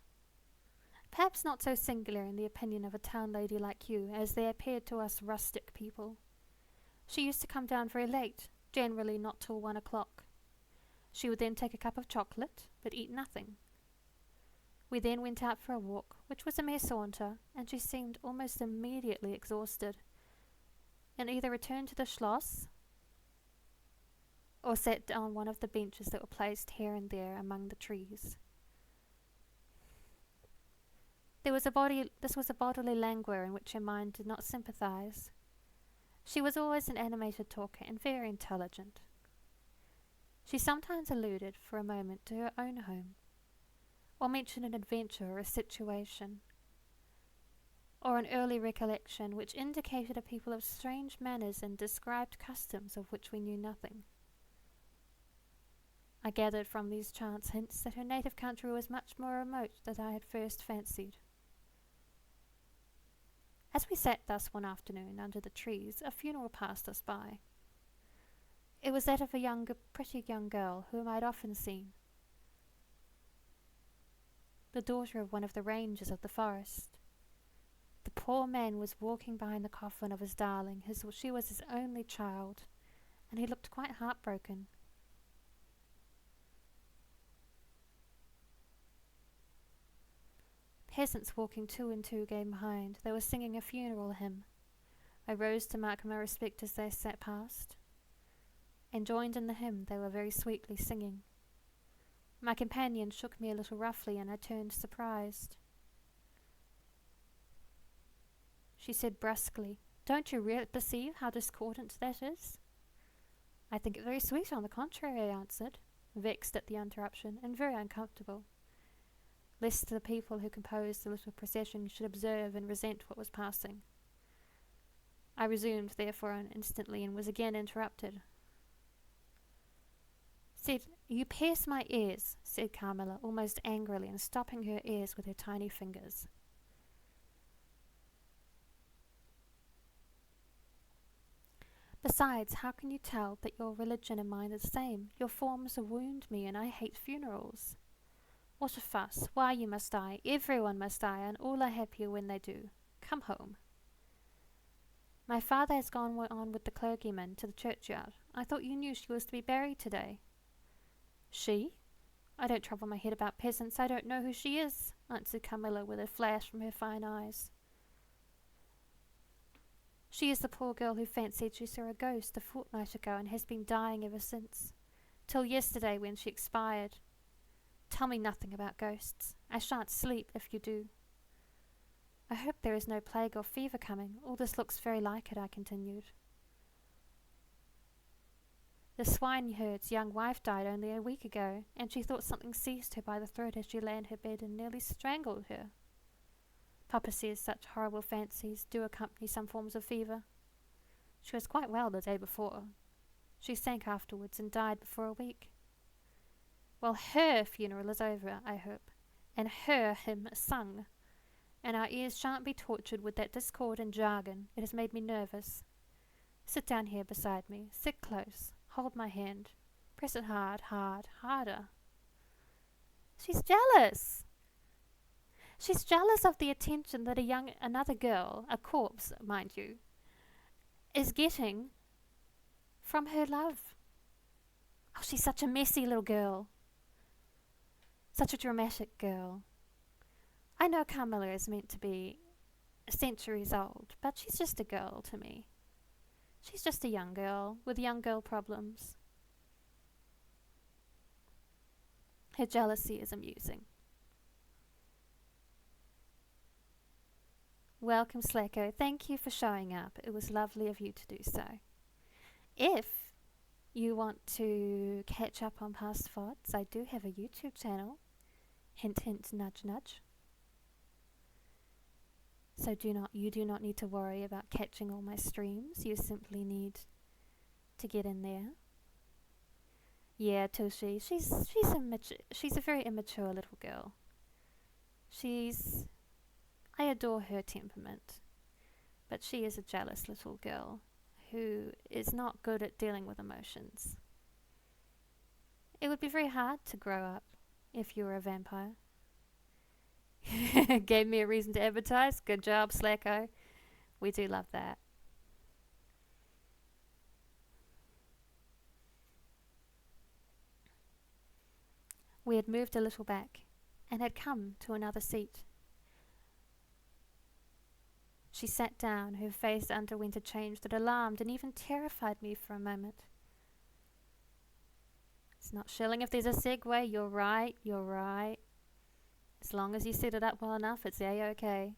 Perhaps not so singular in the opinion of a town lady like you, as they appeared to us rustic people. She used to come down very late, generally not till 1 o'clock. She would then take a cup of chocolate, but eat nothing. We then went out for a walk, which was a mere saunter, and she seemed almost immediately exhausted, and either returned to the Schloss or sat down on one of the benches that were placed here and there among the trees. This was a bodily languor in which her mind did not sympathize. She was always an animated talker and very intelligent. She sometimes alluded for a moment to her own home, or mentioned an adventure or a situation, or an early recollection which indicated a people of strange manners and described customs of which we knew nothing. I gathered from these chance hints that her native country was much more remote than I had first fancied. As we sat thus one afternoon under the trees, a funeral passed us by. It was that of a pretty young girl whom I had often seen, the daughter of one of the rangers of the forest. The poor man was walking behind the coffin of his darling. She was his only child, and he looked quite heartbroken. Peasants walking two and two came behind. They were singing a funeral hymn. I rose to mark my respect as they sat past, and joined in the hymn they were very sweetly singing. My companion shook me a little roughly, and I turned surprised. She said brusquely, "Don't you perceive how discordant that is?" "I think it very sweet, on the contrary," I answered, vexed at the interruption, and very uncomfortable, lest the people who composed the little procession should observe and resent what was passing. I resumed, therefore, instantly, and was again interrupted. "You pierce my ears," said Carmilla, almost angrily, and stopping her ears with her tiny fingers. Besides, how can you tell that your religion and mine are the same? Your forms wound me, and I hate funerals. What a fuss. Why you must die. Everyone must die, and all are happier when they do. Come home. My father has gone on with the clergyman to the churchyard. I thought you knew she was to be buried today. She? I don't trouble my head about peasants. I don't know who she is, answered Carmilla with a flash from her fine eyes. She is the poor girl who fancied she saw a ghost a fortnight ago and has been dying ever since, till yesterday when she expired. Tell me nothing about ghosts. I shan't sleep if you do. I hope there is no plague or fever coming. All this looks very like it, I continued. The swineherd's young wife died only a week ago, and she thought something seized her by the throat as she lay in her bed and nearly strangled her. Papa says such horrible fancies do accompany some forms of fever. She was quite well the day before. She sank afterwards and died before a week. Well, her funeral is over, I hope, and her hymn sung, and our ears shan't be tortured with that discord and jargon. It has made me nervous. Sit down here beside me. Sit close. Hold my hand. Press it hard, hard, harder. She's jealous. She's jealous of the attention that another girl, a corpse, mind you, is getting from her love. Oh, she's such a messy little girl. Such a dramatic girl. I know Carmilla is meant to be centuries old, but she's just a girl to me. She's just a young girl with young girl problems. Her jealousy is amusing. Welcome, Slacko. Thank you for showing up. It was lovely of you to do so. If you want to catch up on past VODs, I do have a YouTube channel. Hint, hint, nudge, nudge. So you do not need to worry about catching all my streams. You simply need to get in there. Yeah, Toshi, she's a very immature little girl. I adore her temperament, but she is a jealous little girl who is not good at dealing with emotions. It would be very hard to grow up if you were a vampire. Gave me a reason to advertise. Good job, Slacko. We do love that. We had moved a little back and had come to another seat. She sat down. Her face underwent a change that alarmed and even terrified me for a moment. It's not shilling if there's a segue. You're right, you're right. As long as you set it up well enough, it's A-okay.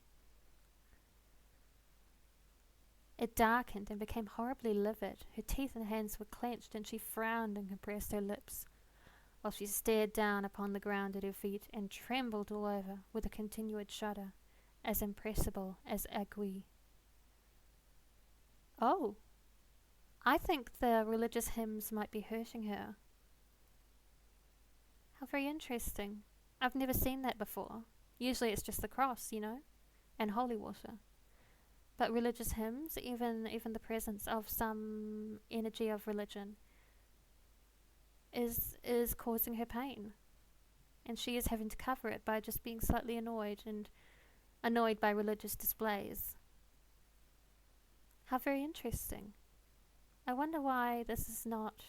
It darkened and became horribly livid. Her teeth and hands were clenched, and she frowned and compressed her lips, while she stared down upon the ground at her feet and trembled all over with a continued shudder, as impressible as ague. Oh, I think the religious hymns might be hurting her. How very interesting. I've never seen that before. Usually it's just the cross, you know, and holy water. But religious hymns, even the presence of some energy of religion, is causing her pain. And she is having to cover it by just being slightly annoyed by religious displays. How very interesting. I wonder why this is not...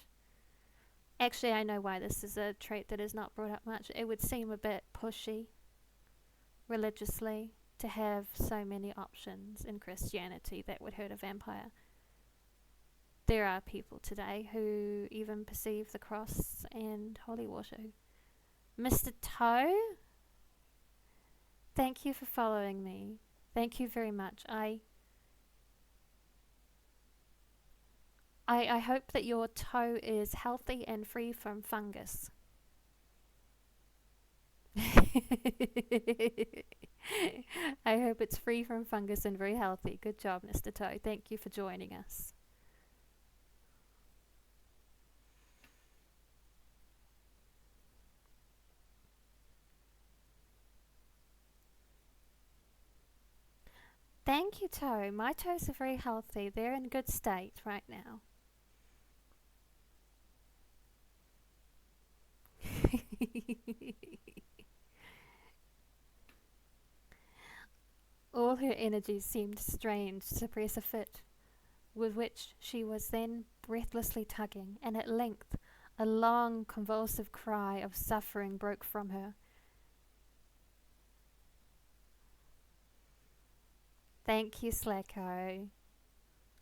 Actually, I know why this is a trait that is not brought up much. It would seem a bit pushy, religiously, to have so many options in Christianity that would hurt a vampire. There are people today who even perceive the cross and holy water. Mr. Toe? Thank you for following me. Thank you very much. I hope that your toe is healthy and free from fungus. I hope it's free from fungus and very healthy. Good job, Mr. Toe. Thank you for joining us. Thank you, Toe. My toes are very healthy. They're in good state right now. All her energies seemed strained to suppress a fit, with which she was then breathlessly tugging, and at length a long convulsive cry of suffering broke from her. Thank you, Slacko,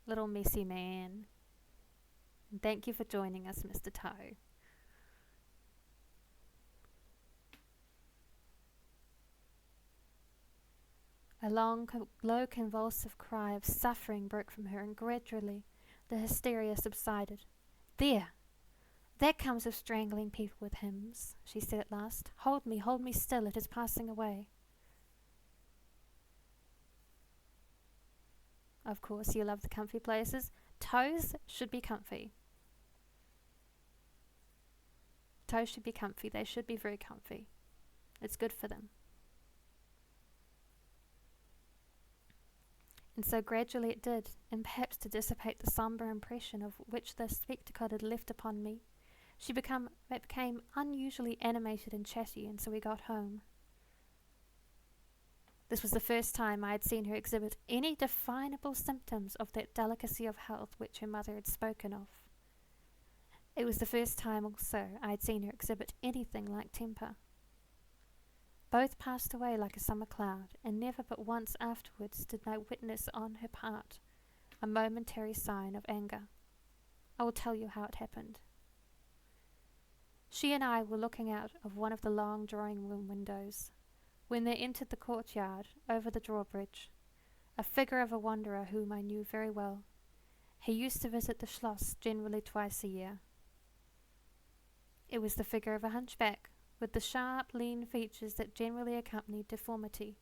little messy man. And thank you for joining us, Mr. Toe. A long, low, convulsive cry of suffering broke from her, and gradually the hysteria subsided. There! That comes of strangling people with hymns, she said at last. Hold me still, it is passing away. Of course, you love the comfy places. Toes should be comfy. Toes should be comfy. They should be very comfy. It's good for them. And so gradually it did, and perhaps to dissipate the sombre impression of which the spectacle had left upon me, she became unusually animated and chatty, and so we got home. This was the first time I had seen her exhibit any definable symptoms of that delicacy of health which her mother had spoken of. It was the first time also I had seen her exhibit anything like temper. Both passed away like a summer cloud, and never but once afterwards did I witness on her part a momentary sign of anger. I will tell you how it happened. She and I were looking out of one of the long drawing-room windows, when there entered the courtyard, over the drawbridge, a figure of a wanderer whom I knew very well. He used to visit the Schloss generally twice a year. It was the figure of a hunchback, with the sharp, lean features that generally accompanied deformity.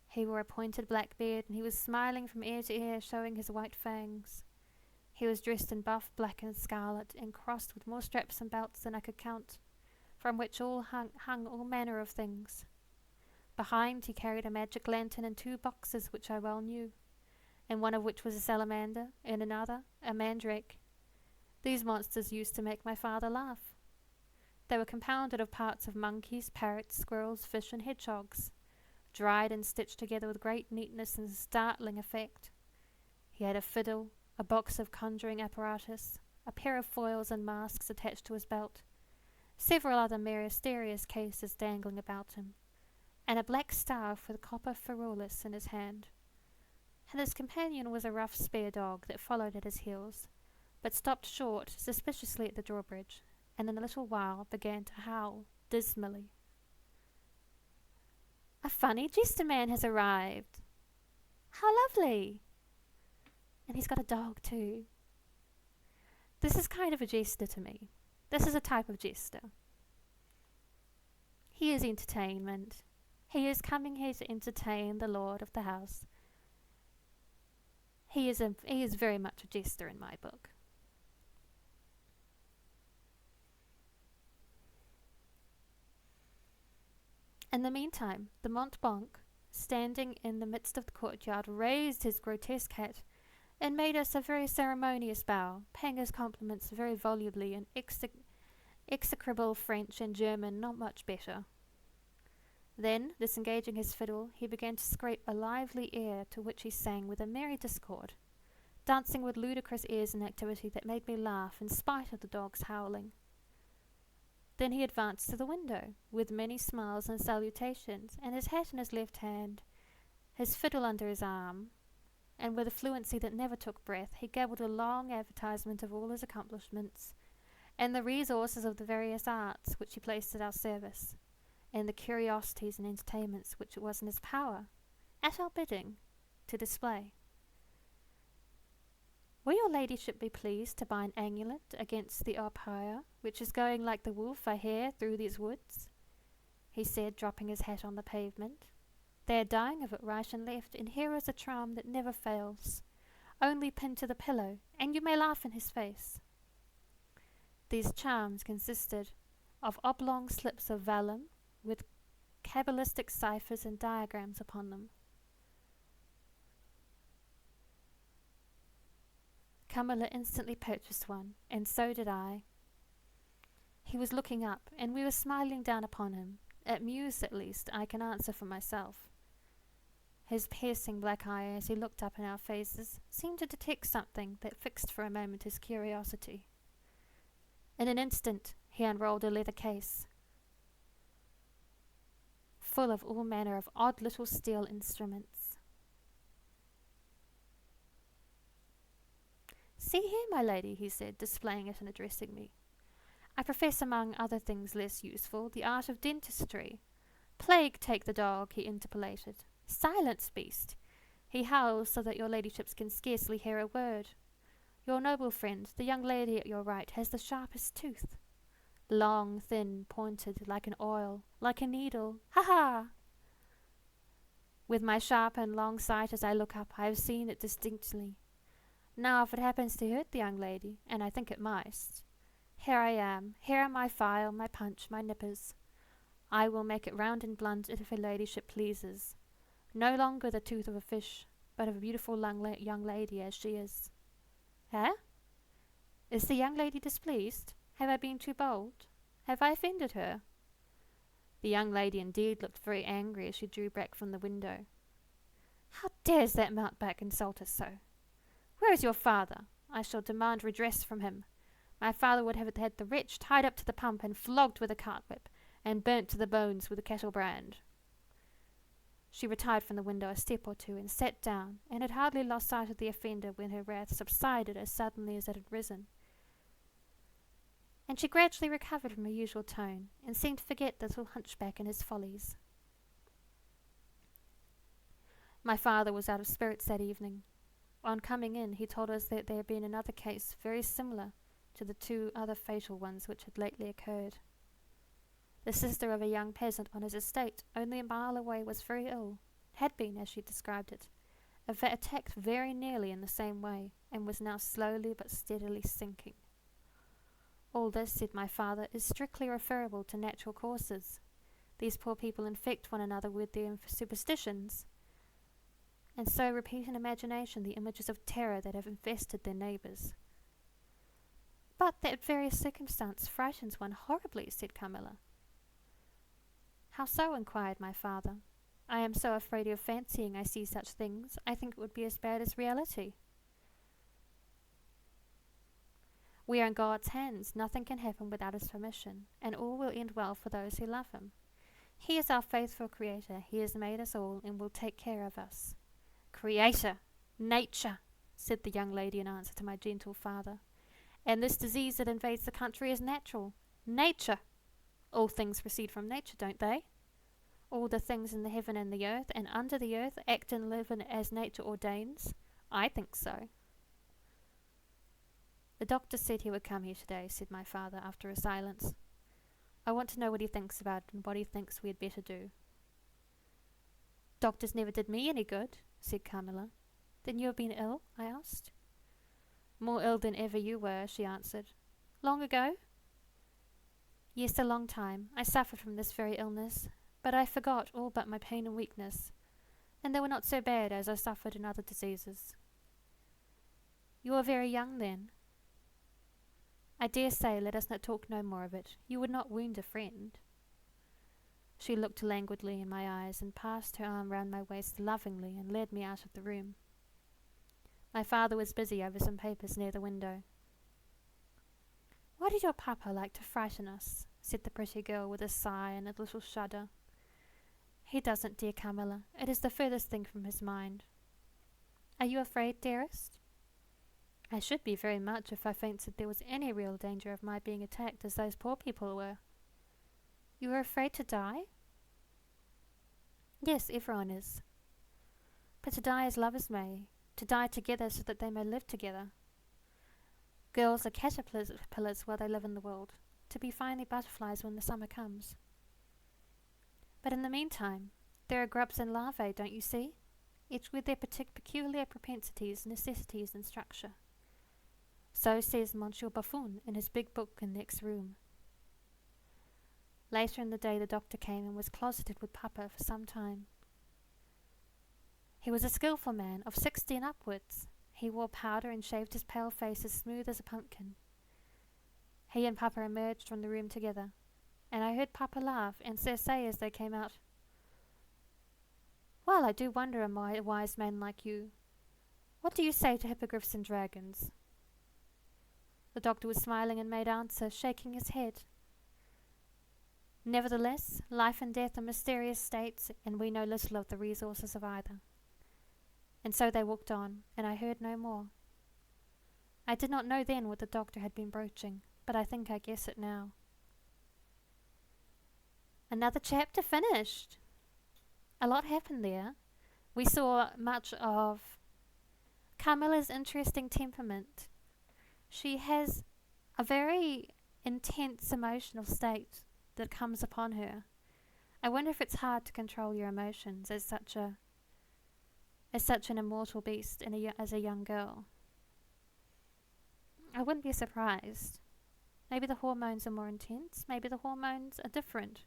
He wore a pointed black beard, and he was smiling from ear to ear, showing his white fangs. He was dressed in buff, black, and scarlet, and crossed with more straps and belts than I could count, from which hung all manner of things. Behind he carried a magic lantern and 2 boxes which I well knew, in one of which was a salamander, in another a mandrake. These monsters used to make my father laugh. They were compounded of parts of monkeys, parrots, squirrels, fish, and hedgehogs, dried and stitched together with great neatness and startling effect. He had a fiddle, a box of conjuring apparatus, a pair of foils and masks attached to his belt, several other mysterious cases dangling about him, and a black staff with copper ferulis in his hand. And his companion was a rough spare dog that followed at his heels, but stopped short suspiciously at the drawbridge, and in a little while began to howl dismally. A funny jester man has arrived. How lovely! And he's got a dog too. This is kind of a jester to me. This is a type of jester. He is entertainment. He is coming here to entertain the lord of the house. He is very much a jester in my book. In the meantime, the Montblanc, standing in the midst of the courtyard, raised his grotesque hat and made us a very ceremonious bow, paying us compliments very volubly in execrable French and German not much better. Then, disengaging his fiddle, he began to scrape a lively air to which he sang with a merry discord, dancing with ludicrous airs and activity that made me laugh in spite of the dog's howling. Then he advanced to the window, with many smiles and salutations, and his hat in his left hand, his fiddle under his arm, and with a fluency that never took breath, he gabbled a long advertisement of all his accomplishments, and the resources of the various arts which he placed at our service, and the curiosities and entertainments which it was in his power, at our bidding, to display. Will your ladyship be pleased to buy an amulet against the opia, which is going like the wolf I hear through these woods? He said, dropping his hat on the pavement. They are dying of it right and left, and here is a charm that never fails, only pinned to the pillow, and you may laugh in his face. These charms consisted of oblong slips of vellum, with cabalistic ciphers and diagrams upon them. Carmilla instantly purchased one, and so did I. He was looking up, and we were smiling down upon him. Amused, at least, I can answer for myself. His piercing black eye, as he looked up in our faces, seemed to detect something that fixed for a moment his curiosity. In an instant, he unrolled a leather case, full of all manner of odd little steel instruments. "See here, my lady," he said, displaying it and addressing me. "I profess among other things less useful, the art of dentistry." "Plague take the dog," he interpolated. "Silence, beast! He howls so that your ladyships can scarcely hear a word. Your noble friend, the young lady at your right, has the sharpest tooth. Long, thin, pointed, like an oil, like a needle. Ha ha! With my sharp and long sight as I look up, I have seen it distinctly. Now if it happens to hurt the young lady, and I think it might, here I am, here are my file, my punch, my nippers. I will make it round and blunt if her ladyship pleases. No longer the tooth of a fish, but of a beautiful young lady as she is." "Eh? Is the young lady displeased? Have I been too bold? Have I offended her?" The young lady indeed looked very angry as she drew back from the window. "How dares that mountebank insult us so? Where is your father? I shall demand redress from him. My father would have had the wretch tied up to the pump and flogged with a cart whip, and burnt to the bones with a cattle brand." She retired from the window a step or two and sat down, and had hardly lost sight of the offender when her wrath subsided as suddenly as it had risen. And she gradually recovered from her usual tone, and seemed to forget the little hunchback and his follies. My father was out of spirits that evening. On coming in, he told us that there had been another case very similar to the two other fatal ones which had lately occurred. The sister of a young peasant on his estate, only a mile away, was very ill, had been, as she described it, attacked very nearly in the same way, and was now slowly but steadily sinking. All this, said my father, is strictly referable to natural causes. These poor people infect one another with their superstitions, and so repeat in imagination the images of terror that have infested their neighbours. "But that very circumstance frightens one horribly," said Carmilla. "How so?" inquired my father. "I am so afraid of fancying I see such things, I think it would be as bad as reality." "We are in God's hands. Nothing can happen without his permission, and all will end well for those who love him. He is our faithful Creator. He has made us all, and will take care of us." "Creator! Nature!" said the young lady in answer to my gentle father. "And this disease that invades the country is natural. Nature! All things proceed from nature, don't they? All the things in the heaven and the earth and under the earth act and live as nature ordains. I think so." "The doctor said he would come here today," said my father after a silence. "I want to know what he thinks about it and what he thinks we had better do." "Doctors never did me any good," said Carmilla. "Then you have been ill?" I asked. "More ill than ever you were," she answered. "Long ago?" "Yes, a long time. I suffered from this very illness, but I forgot all but my pain and weakness, and they were not so bad as I suffered in other diseases." "You are very young then." "I dare say, let us not talk no more of it. You would not wound a friend." She looked languidly in my eyes and passed her arm round my waist lovingly and led me out of the room. My father was busy over some papers near the window. "Why did your papa like to frighten us?" said the pretty girl with a sigh and a little shudder. "He doesn't, dear Carmilla. It is the furthest thing from his mind." "Are you afraid, dearest?" "I should be very much if I fancied there was any real danger of my being attacked as those poor people were." "You are afraid to die?" "Yes, everyone is. But to die as lovers may, to die together so that they may live together. Girls are caterpillars while they live in the world, to be finally butterflies when the summer comes. But in the meantime, there are grubs and larvae, don't you see, each with their peculiar propensities, necessities, and structure. So says Monsieur Buffon in his big book in the next room." Later in the day the doctor came and was closeted with Papa for some time. He was a skilful man, of 60 and upwards. He wore powder and shaved his pale face as smooth as a pumpkin. He and Papa emerged from the room together, and I heard Papa laugh and Sir say as they came out, "Well, I do wonder, a wise man like you. What do you say to hippogriffs and dragons?" The doctor was smiling and made answer, shaking his head. "Nevertheless, life and death are mysterious states, and we know little of the resources of either." And so they walked on, and I heard no more. I did not know then what the doctor had been broaching, but I think I guess it now. Another chapter finished. A lot happened there. We saw much of Carmilla's interesting temperament. She has a very intense emotional state that comes upon her. I wonder if it's hard to control your emotions as such an immortal beast as a young girl. I wouldn't be surprised. Maybe the hormones are more intense. Maybe the hormones are different.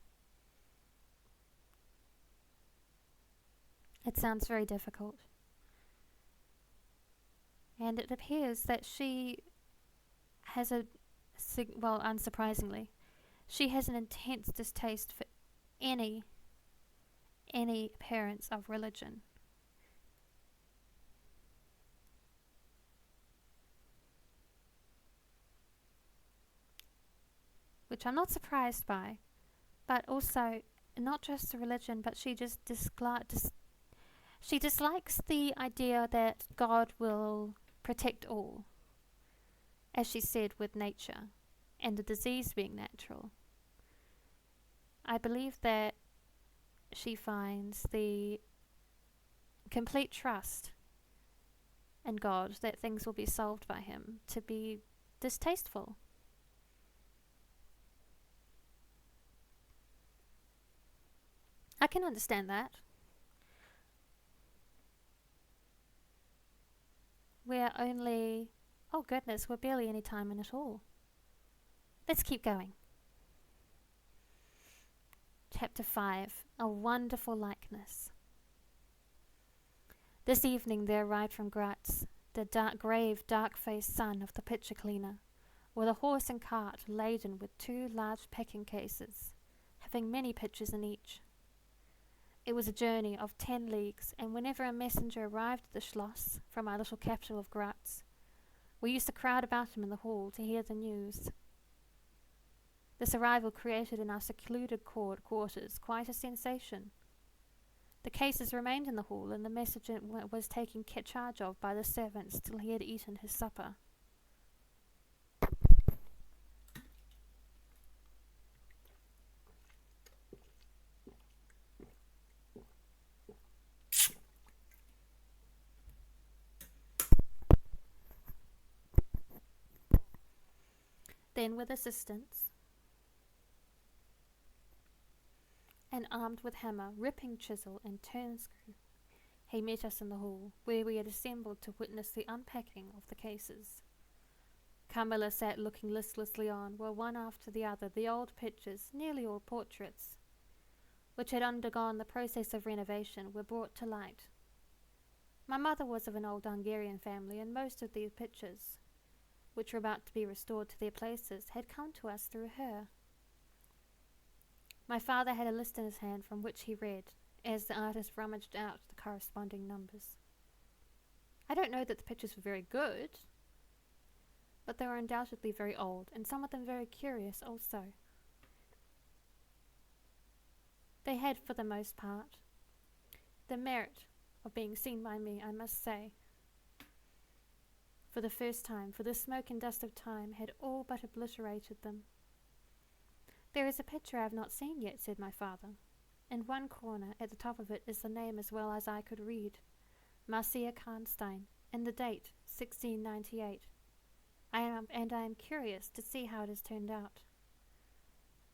It sounds very difficult. And it appears that she has unsurprisingly, she has an intense distaste for any appearance of religion. Which I'm not surprised by, but also not just the religion, but she just she dislikes the idea that God will protect all, as she said with nature, and the disease being natural. I believe that she finds the complete trust in God that things will be solved by him to be distasteful. I can understand that. We're only... oh goodness, we're barely any time in at all. Let's keep going. Chapter 5. A Wonderful Likeness. This evening there arrived from Graz the grave, dark-faced son of the pitcher cleaner, with a horse and cart laden with 2 large packing cases, having many pitchers in each. It was a journey of 10 leagues, and whenever a messenger arrived at the Schloss from our little capital of Graz, we used to crowd about him in the hall to hear the news. This arrival created in our secluded quarters quite a sensation. The cases remained in the hall, and the messenger was taken charge of by the servants till he had eaten his supper. Then, with assistance, and armed with hammer, ripping chisel, and turn screw, he met us in the hall, where we had assembled to witness the unpacking of the cases. Carmilla sat looking listlessly on, while one after the other the old pictures, nearly all portraits, which had undergone the process of renovation, were brought to light. My mother was of an old Hungarian family, and most of these pictures, which were about to be restored to their places, had come to us through her. My father had a list in his hand from which he read, as the artist rummaged out the corresponding numbers. I don't know that the pictures were very good, but they were undoubtedly very old, and some of them very curious also. They had, for the most part, the merit of being seen by me, I must say. For the first time, for the smoke and dust of time had all but obliterated them. "There is a picture I have not seen yet," said my father. "In one corner, at the top of it, is the name as well as I could read, Marcia Karnstein, and the date, 1698. I am curious to see how it has turned out."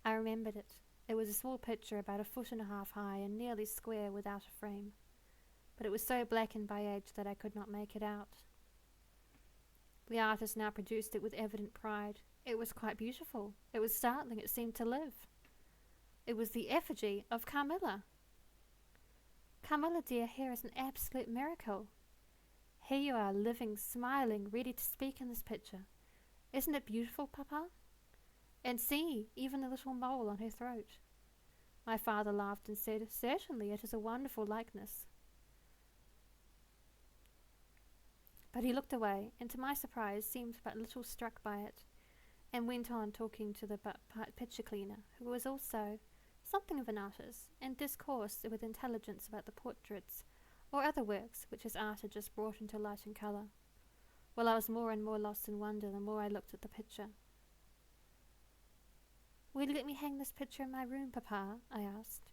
I remembered it. It was a small picture about 1.5 feet high and nearly square without a frame, but it was so blackened by age that I could not make it out. The artist now produced it with evident pride. It was quite beautiful. It was startling. It seemed to live. It was the effigy of Carmilla. "Carmilla, dear, here is an absolute miracle. Here you are, living, smiling, ready to speak in this picture. Isn't it beautiful, Papa? And see, even the little mole on her throat. My father laughed and said, "Certainly, it is a wonderful likeness." But he looked away, and to my surprise seemed but little struck by it, and went on talking to the picture cleaner, who was also something of an artist, and discoursed with intelligence about the portraits or other works which his art had just brought into light and colour, while I was more and more lost in wonder the more I looked at the picture. "Will you let me hang this picture in my room, Papa?" I asked.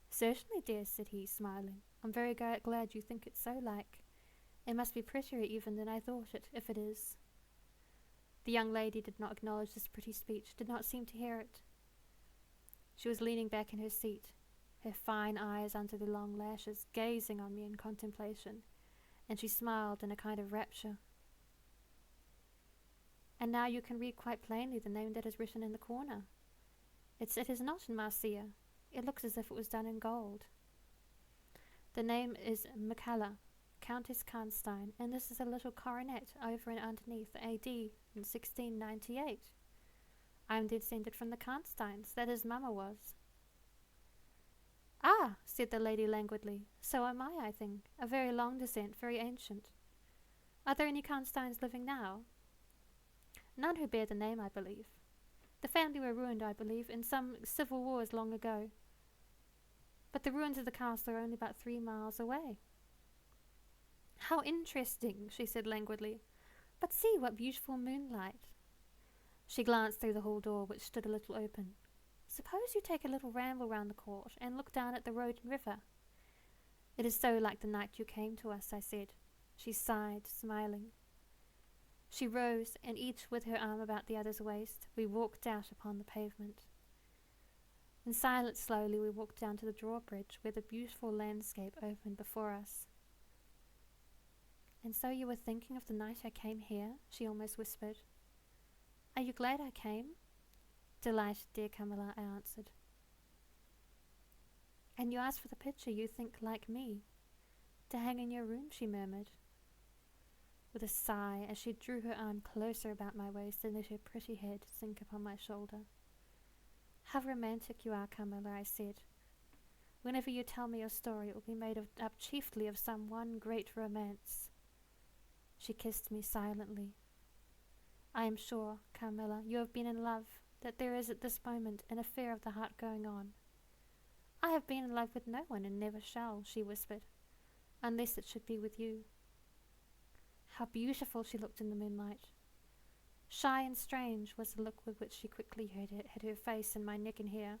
"Certainly, dear," said he, smiling. "I'm very glad you think it so like. It must be prettier even than I thought it, if it is." The young lady did not acknowledge this pretty speech, did not seem to hear it. She was leaning back in her seat, her fine eyes under the long lashes gazing on me in contemplation, and she smiled in a kind of rapture. "And now you can read quite plainly the name that is written in the corner. It is not in Marcia. It looks as if it was done in gold. The name is Michala, Countess Karnstein, and this is a little coronet over and underneath A.D. in 1698. I am descended from the Karnsteins, that is, Mamma was." "Ah," said the lady languidly, "so am I think. A very long descent, very ancient. Are there any Karnsteins living now?" "None who bear the name, I believe. The family were ruined, I believe, in some civil wars long ago. But the ruins of the castle are only about 3 miles away." "How interesting," she said languidly. "But see what beautiful moonlight." She glanced through the hall door, which stood a little open. "Suppose you take a little ramble round the court and look down at the road and river." "It is so like the night you came to us," I said. She sighed, smiling. She rose, and each with her arm about the other's waist, we walked out upon the pavement. In silence, slowly, we walked down to the drawbridge, where the beautiful landscape opened before us. "And so you were thinking of the night I came here?" she almost whispered. "Are you glad I came?" "Delighted, dear Carmilla," I answered. "And you asked for the picture you think like me, to hang in your room," she murmured, with a sigh, as she drew her arm closer about my waist and let her pretty head sink upon my shoulder. "How romantic you are, Carmilla," I said. "Whenever you tell me your story, it will be made up chiefly of some one great romance." She kissed me silently. "I am sure, Carmilla, you have been in love, that there is at this moment an affair of the heart going on." "I have been in love with no one, and never shall," she whispered, "unless it should be with you." How beautiful she looked in the moonlight! Shy and strange was the look with which she quickly hid her face in my neck and hair,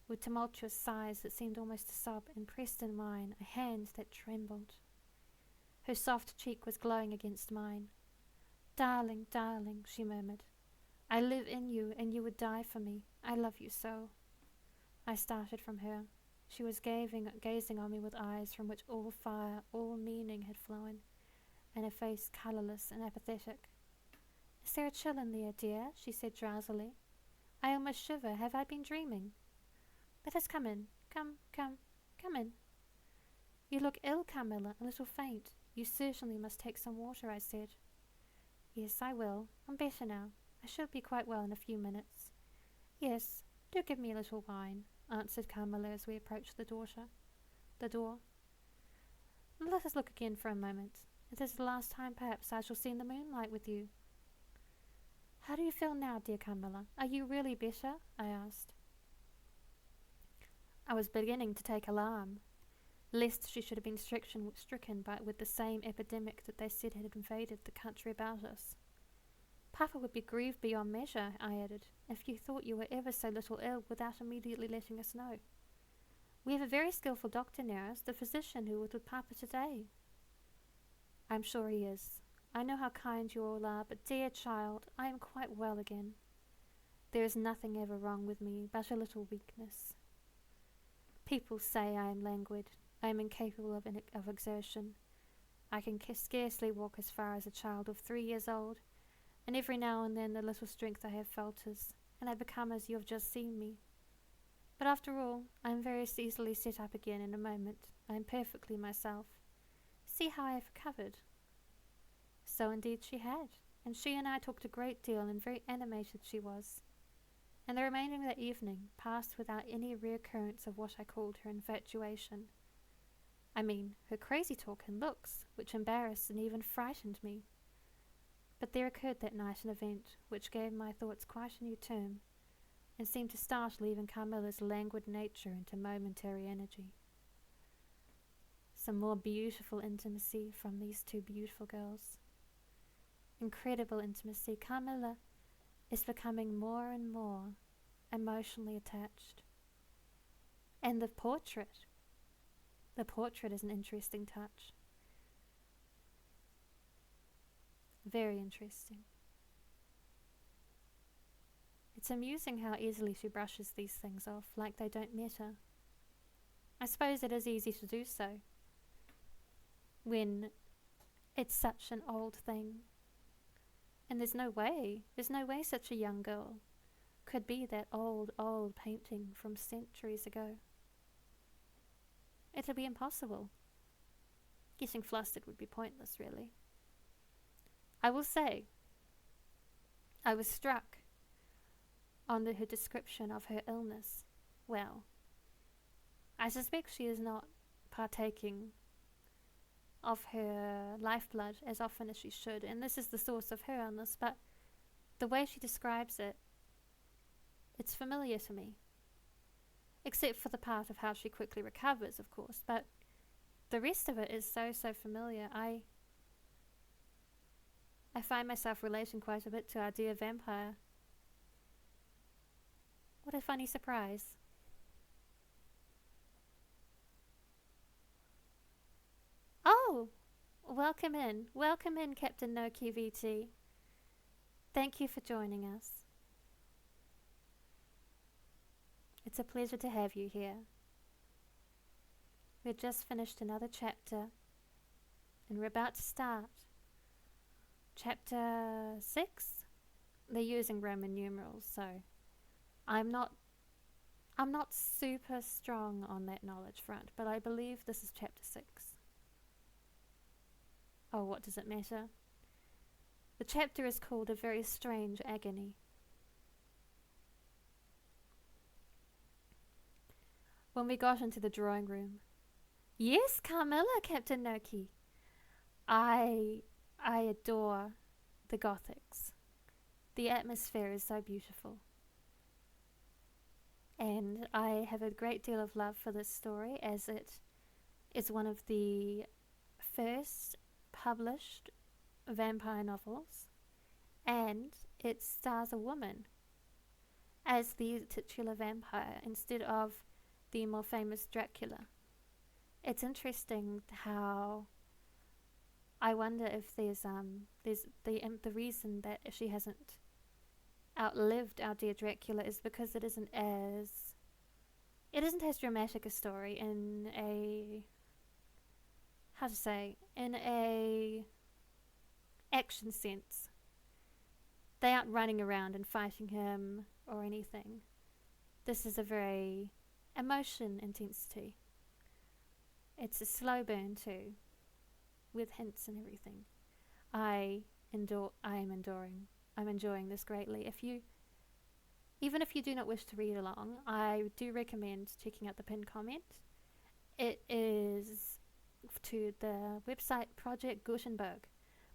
with tumultuous sighs that seemed almost to sob, and pressed in mine a hand that trembled. Her soft cheek was glowing against mine. "Darling, darling," she murmured, "I live in you, and you would die for me. I love you so." I started from her. She was gazing on me with eyes from which all fire, all meaning had flown, and her face colourless and apathetic. "Is there a chill in there, dear?" she said drowsily. "I almost shiver. Have I been dreaming? Let us come in. Come in." "You look ill, Carmilla, a little faint. You certainly must take some water," I said. "Yes, I will. I'm better now. I shall be quite well in a few minutes." "Yes, do give me a little wine," answered Carmilla as we approached the door. "Let us look again for a moment. It is the last time perhaps I shall see in the moonlight with you." "How do you feel now, dear Carmilla? Are you really better?" I asked. I was beginning to take alarm, lest she should have been stricken with the same epidemic that they said had invaded the country about us. "Papa would be grieved beyond measure," I added, "if you thought you were ever so little ill without immediately letting us know. We have a very skilful doctor near us, the physician who was with Papa today." "I'm sure he is. I know how kind you all are, but dear child, I am quite well again. There is nothing ever wrong with me but a little weakness. People say I am languid. I am incapable of exertion. I can scarcely walk as far as a child of 3 years old, and every now and then the little strength I have falters, and I become as you have just seen me. But after all, I am very easily set up again in a moment. I am perfectly myself. See how I have recovered." So indeed she had, and she and I talked a great deal, and very animated she was. and the remainder of that evening passed without any reoccurrence of what I called her infatuation. I mean, her crazy talk and looks, which embarrassed and even frightened me. But there occurred that night an event which gave my thoughts quite a new turn, and seemed to startle even Carmilla's languid nature into momentary energy. Some more beautiful intimacy from these two beautiful girls. Incredible intimacy. Carmilla is becoming more and more emotionally attached. And the portrait is an interesting touch. Very interesting. It's amusing how easily she brushes these things off, like they don't matter. I suppose it is easy to do so when it's such an old thing. And there's no way such a young girl could be that old painting from centuries ago. It'll be impossible. Getting flustered would be pointless, really. I will say, I was struck on her description of her illness. Well, I suspect she is not partaking of her lifeblood as often as she should, and this is the source of her illness, but the way she describes it, it's familiar to me. Except for the part of how she quickly recovers, of course, but the rest of it is so familiar. I find myself relating quite a bit to our dear vampire. What a funny surprise. Oh, welcome in, Captain Noki VT. Thank you for joining us. It's a pleasure to have you here. We've just finished another chapter, and we're about to start chapter 6. They're using Roman numerals, so I'm not super strong on that knowledge front, but I believe this is chapter 6. Oh, what does it matter? The chapter is called A Very Strange Agony. When we got into the drawing room, yes, Carmilla, Captain Noki. I adore the Gothics. The atmosphere is so beautiful. And I have a great deal of love for this story, as it is one of the first published vampire novels, and it stars a woman as the titular vampire instead of the more famous Dracula. It's interesting how I wonder if there's the reason that she hasn't outlived our dear Dracula is because it isn't as dramatic a story in a action sense. They aren't running around and fighting him or anything. This is a very emotion intensity. It's a slow burn too, with hints and everything. I'm enjoying this greatly. Even if you do not wish to read along, I do recommend checking out the pinned comment. It is to the website Project Gutenberg.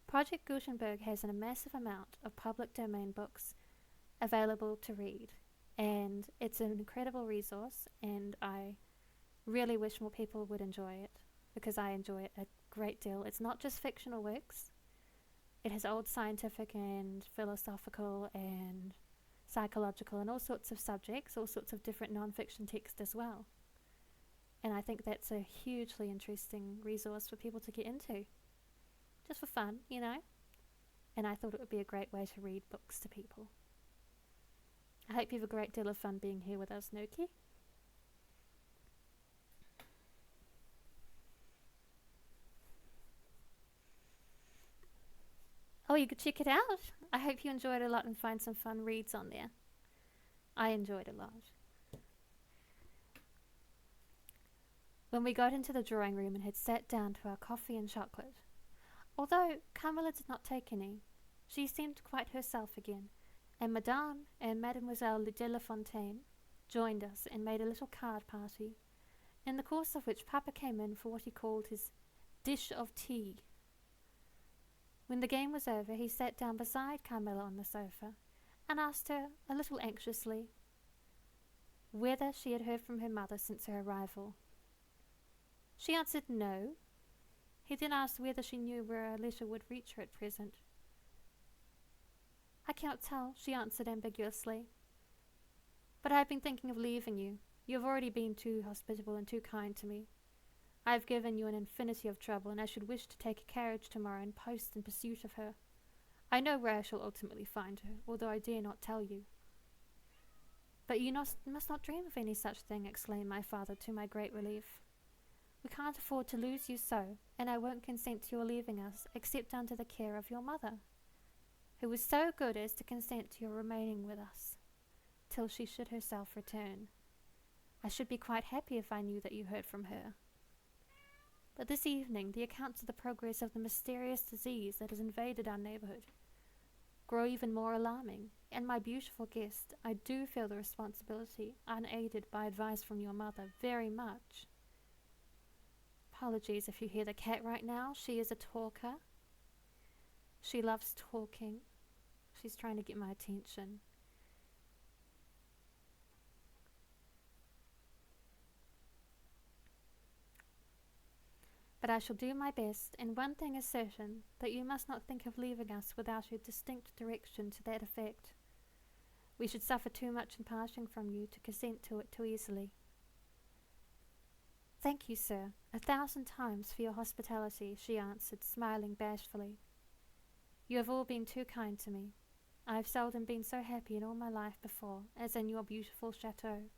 Project Gutenberg has a massive amount of public domain books available to read, and it's an incredible resource, and I really wish more people would enjoy it, because I enjoy it a great deal. It's not just fictional works. It has old scientific and philosophical and psychological and all sorts of subjects, all sorts of different non-fiction text as well. And I think that's a hugely interesting resource for people to get into. Just for fun, you know? And I thought it would be a great way to read books to people. I hope you have a great deal of fun being here with us, Nuki. Oh, you could check it out. I hope you enjoyed it a lot and find some fun reads on there. I enjoyed it a lot. When we got into the drawing room and had sat down to our coffee and chocolate, although Carmilla did not take any, she seemed quite herself again, and Madame and Mademoiselle de la Fontaine joined us and made a little card party, in the course of which Papa came in for what he called his dish of tea. When the game was over, he sat down beside Carmilla on the sofa and asked her, a little anxiously, whether she had heard from her mother since her arrival. She answered no. He then asked whether she knew where a letter would reach her at present. I cannot tell, she answered ambiguously. But I have been thinking of leaving you. You have already been too hospitable and too kind to me. I have given you an infinity of trouble, and I should wish to take a carriage tomorrow and post in pursuit of her. I know where I shall ultimately find her, although I dare not tell you. But you must not dream of any such thing, exclaimed my father, to my great relief. We can't afford to lose you so, and I won't consent to your leaving us, except under the care of your mother, who was so good as to consent to your remaining with us, till she should herself return. I should be quite happy if I knew that you heard from her. But this evening the accounts of the progress of the mysterious disease that has invaded our neighbourhood grow even more alarming, and my beautiful guest, I do feel the responsibility, unaided by advice from your mother, very much. Apologies if you hear the cat right now. She is a talker. She loves talking. She's trying to get my attention. But I shall do my best, and one thing is certain, that you must not think of leaving us without a distinct direction to that effect. We should suffer too much in parting from you to consent to it too easily. Thank you, sir, 1,000 times for your hospitality, she answered, smiling bashfully. You have all been too kind to me. I have seldom been so happy in all my life before as in your beautiful chateau,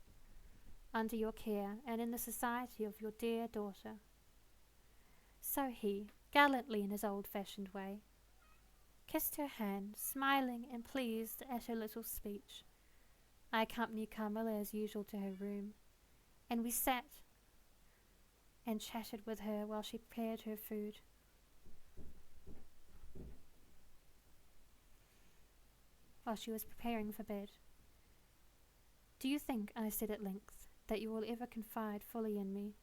under your care, and in the society of your dear daughter. So he, gallantly in his old-fashioned way, kissed her hand, smiling and pleased at her little speech. I accompanied Carmilla as usual to her room, and we sat and chatted with her while she prepared her food. While she was preparing for bed. Do you think, I said at length, that you will ever confide fully in me?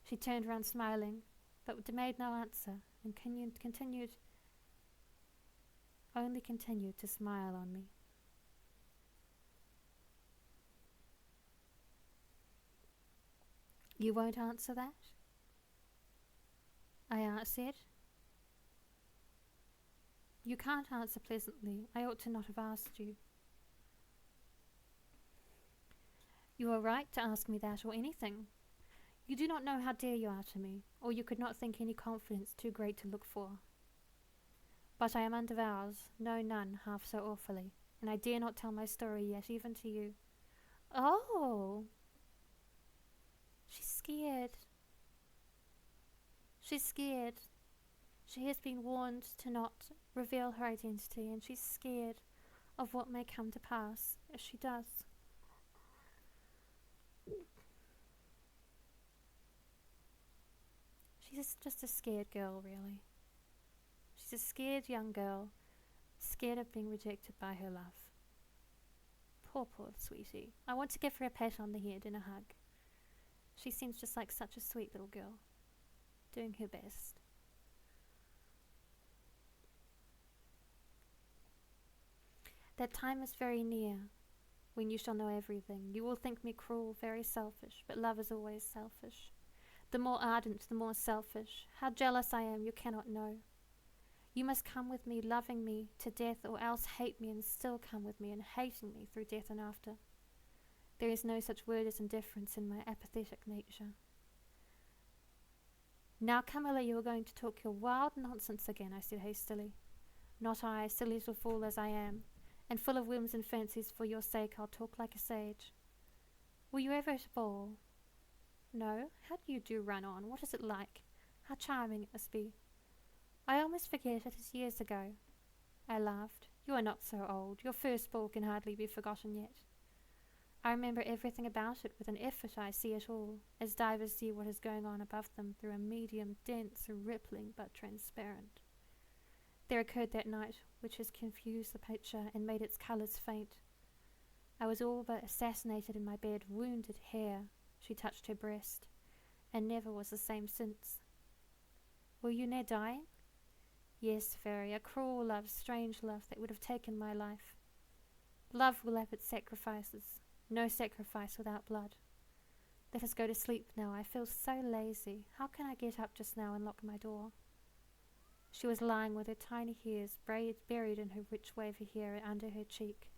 She turned round smiling, but made no answer, and continued to smile on me. You won't answer that? I said. You can't answer pleasantly. I ought to not have asked you. You are right to ask me that or anything. You do not know how dear you are to me, or you could not think any confidence too great to look for. But I am under vows, no none half so awfully, and I dare not tell my story yet, even to you. Oh! She's scared. She's scared. She has been warned to not reveal her identity, and she's scared of what may come to pass if she does. She's just a scared girl, really. She's a scared young girl, scared of being rejected by her love. Poor sweetie. I want to give her a pat on the head and a hug. She seems just like such a sweet little girl, doing her best. That time is very near, when you shall know everything. You will think me cruel, very selfish, but love is always selfish. The more ardent, the more selfish. How jealous I am, you cannot know. You must come with me, loving me to death, or else hate me and still come with me, and hating me through death and after. There is no such word as indifference in my apathetic nature. Now, Carmilla, you are going to talk your wild nonsense again, I said hastily. Not I, silly little fool as I am, and full of whims and fancies. For your sake I'll talk like a sage. Were you ever at a ball? No? How do you run on? What is it like? How charming it must be. I almost forget it is years ago. I laughed. You are not so old. Your first ball can hardly be forgotten yet. I remember everything about it. With an effort I see it all, as divers see what is going on above them through a medium, dense, rippling, but transparent. There occurred that night which has confused the picture and made its colours faint. I was all but assassinated in my bed, wounded hair. She touched her breast, and never was the same since. Were you near dying? Yes, Fairy, a cruel love, strange love that would have taken my life. Love will have its sacrifices, no sacrifice without blood. Let us go to sleep now. I feel so lazy. How can I get up just now and lock my door? She was lying with her tiny hairs buried in her rich wavy hair under her cheek,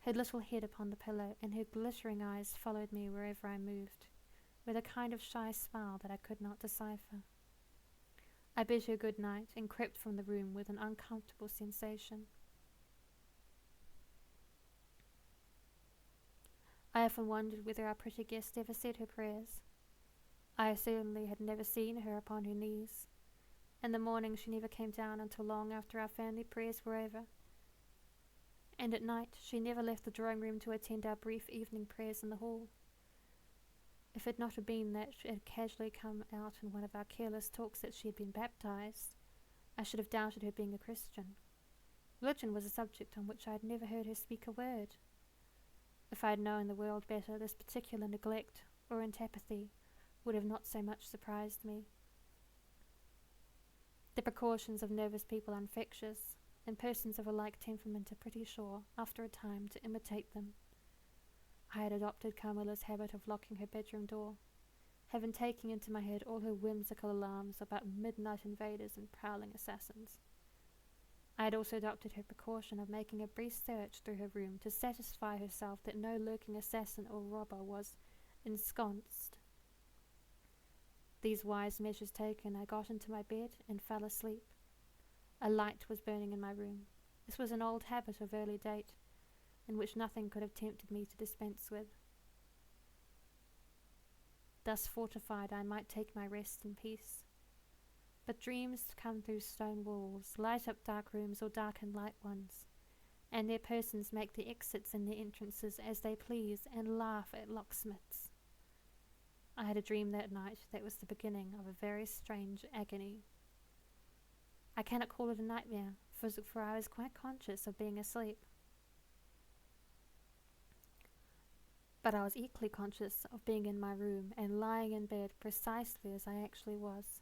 her little head upon the pillow, and her glittering eyes followed me wherever I moved, with a kind of shy smile that I could not decipher. I bid her good night and crept from the room with an uncomfortable sensation. I often wondered whether our pretty guest ever said her prayers. I certainly had never seen her upon her knees. In the morning she never came down until long after our family prayers were over, and at night she never left the drawing room to attend our brief evening prayers in the hall. If it not have been that it had casually come out in one of our careless talks that she had been baptized, I should have doubted her being a Christian. Religion was a subject on which I had never heard her speak a word. If I had known the world better, this particular neglect or antipathy would have not so much surprised me. The precautions of nervous people are infectious, and persons of a like temperament are pretty sure, after a time, to imitate them. I had adopted Carmilla's habit of locking her bedroom door, having taken into my head all her whimsical alarms about midnight invaders and prowling assassins. I had also adopted her precaution of making a brief search through her room to satisfy herself that no lurking assassin or robber was ensconced. These wise measures taken, I got into my bed and fell asleep. A light was burning in my room. This was an old habit of early date, in which nothing could have tempted me to dispense with. Thus fortified, I might take my rest in peace. But dreams come through stone walls, light up dark rooms or darken light ones, and their persons make their exits and their entrances as they please, and laugh at locksmiths. I had a dream that night that was the beginning of a very strange agony. I cannot call it a nightmare, for I was quite conscious of being asleep. But I was equally conscious of being in my room and lying in bed precisely as I actually was.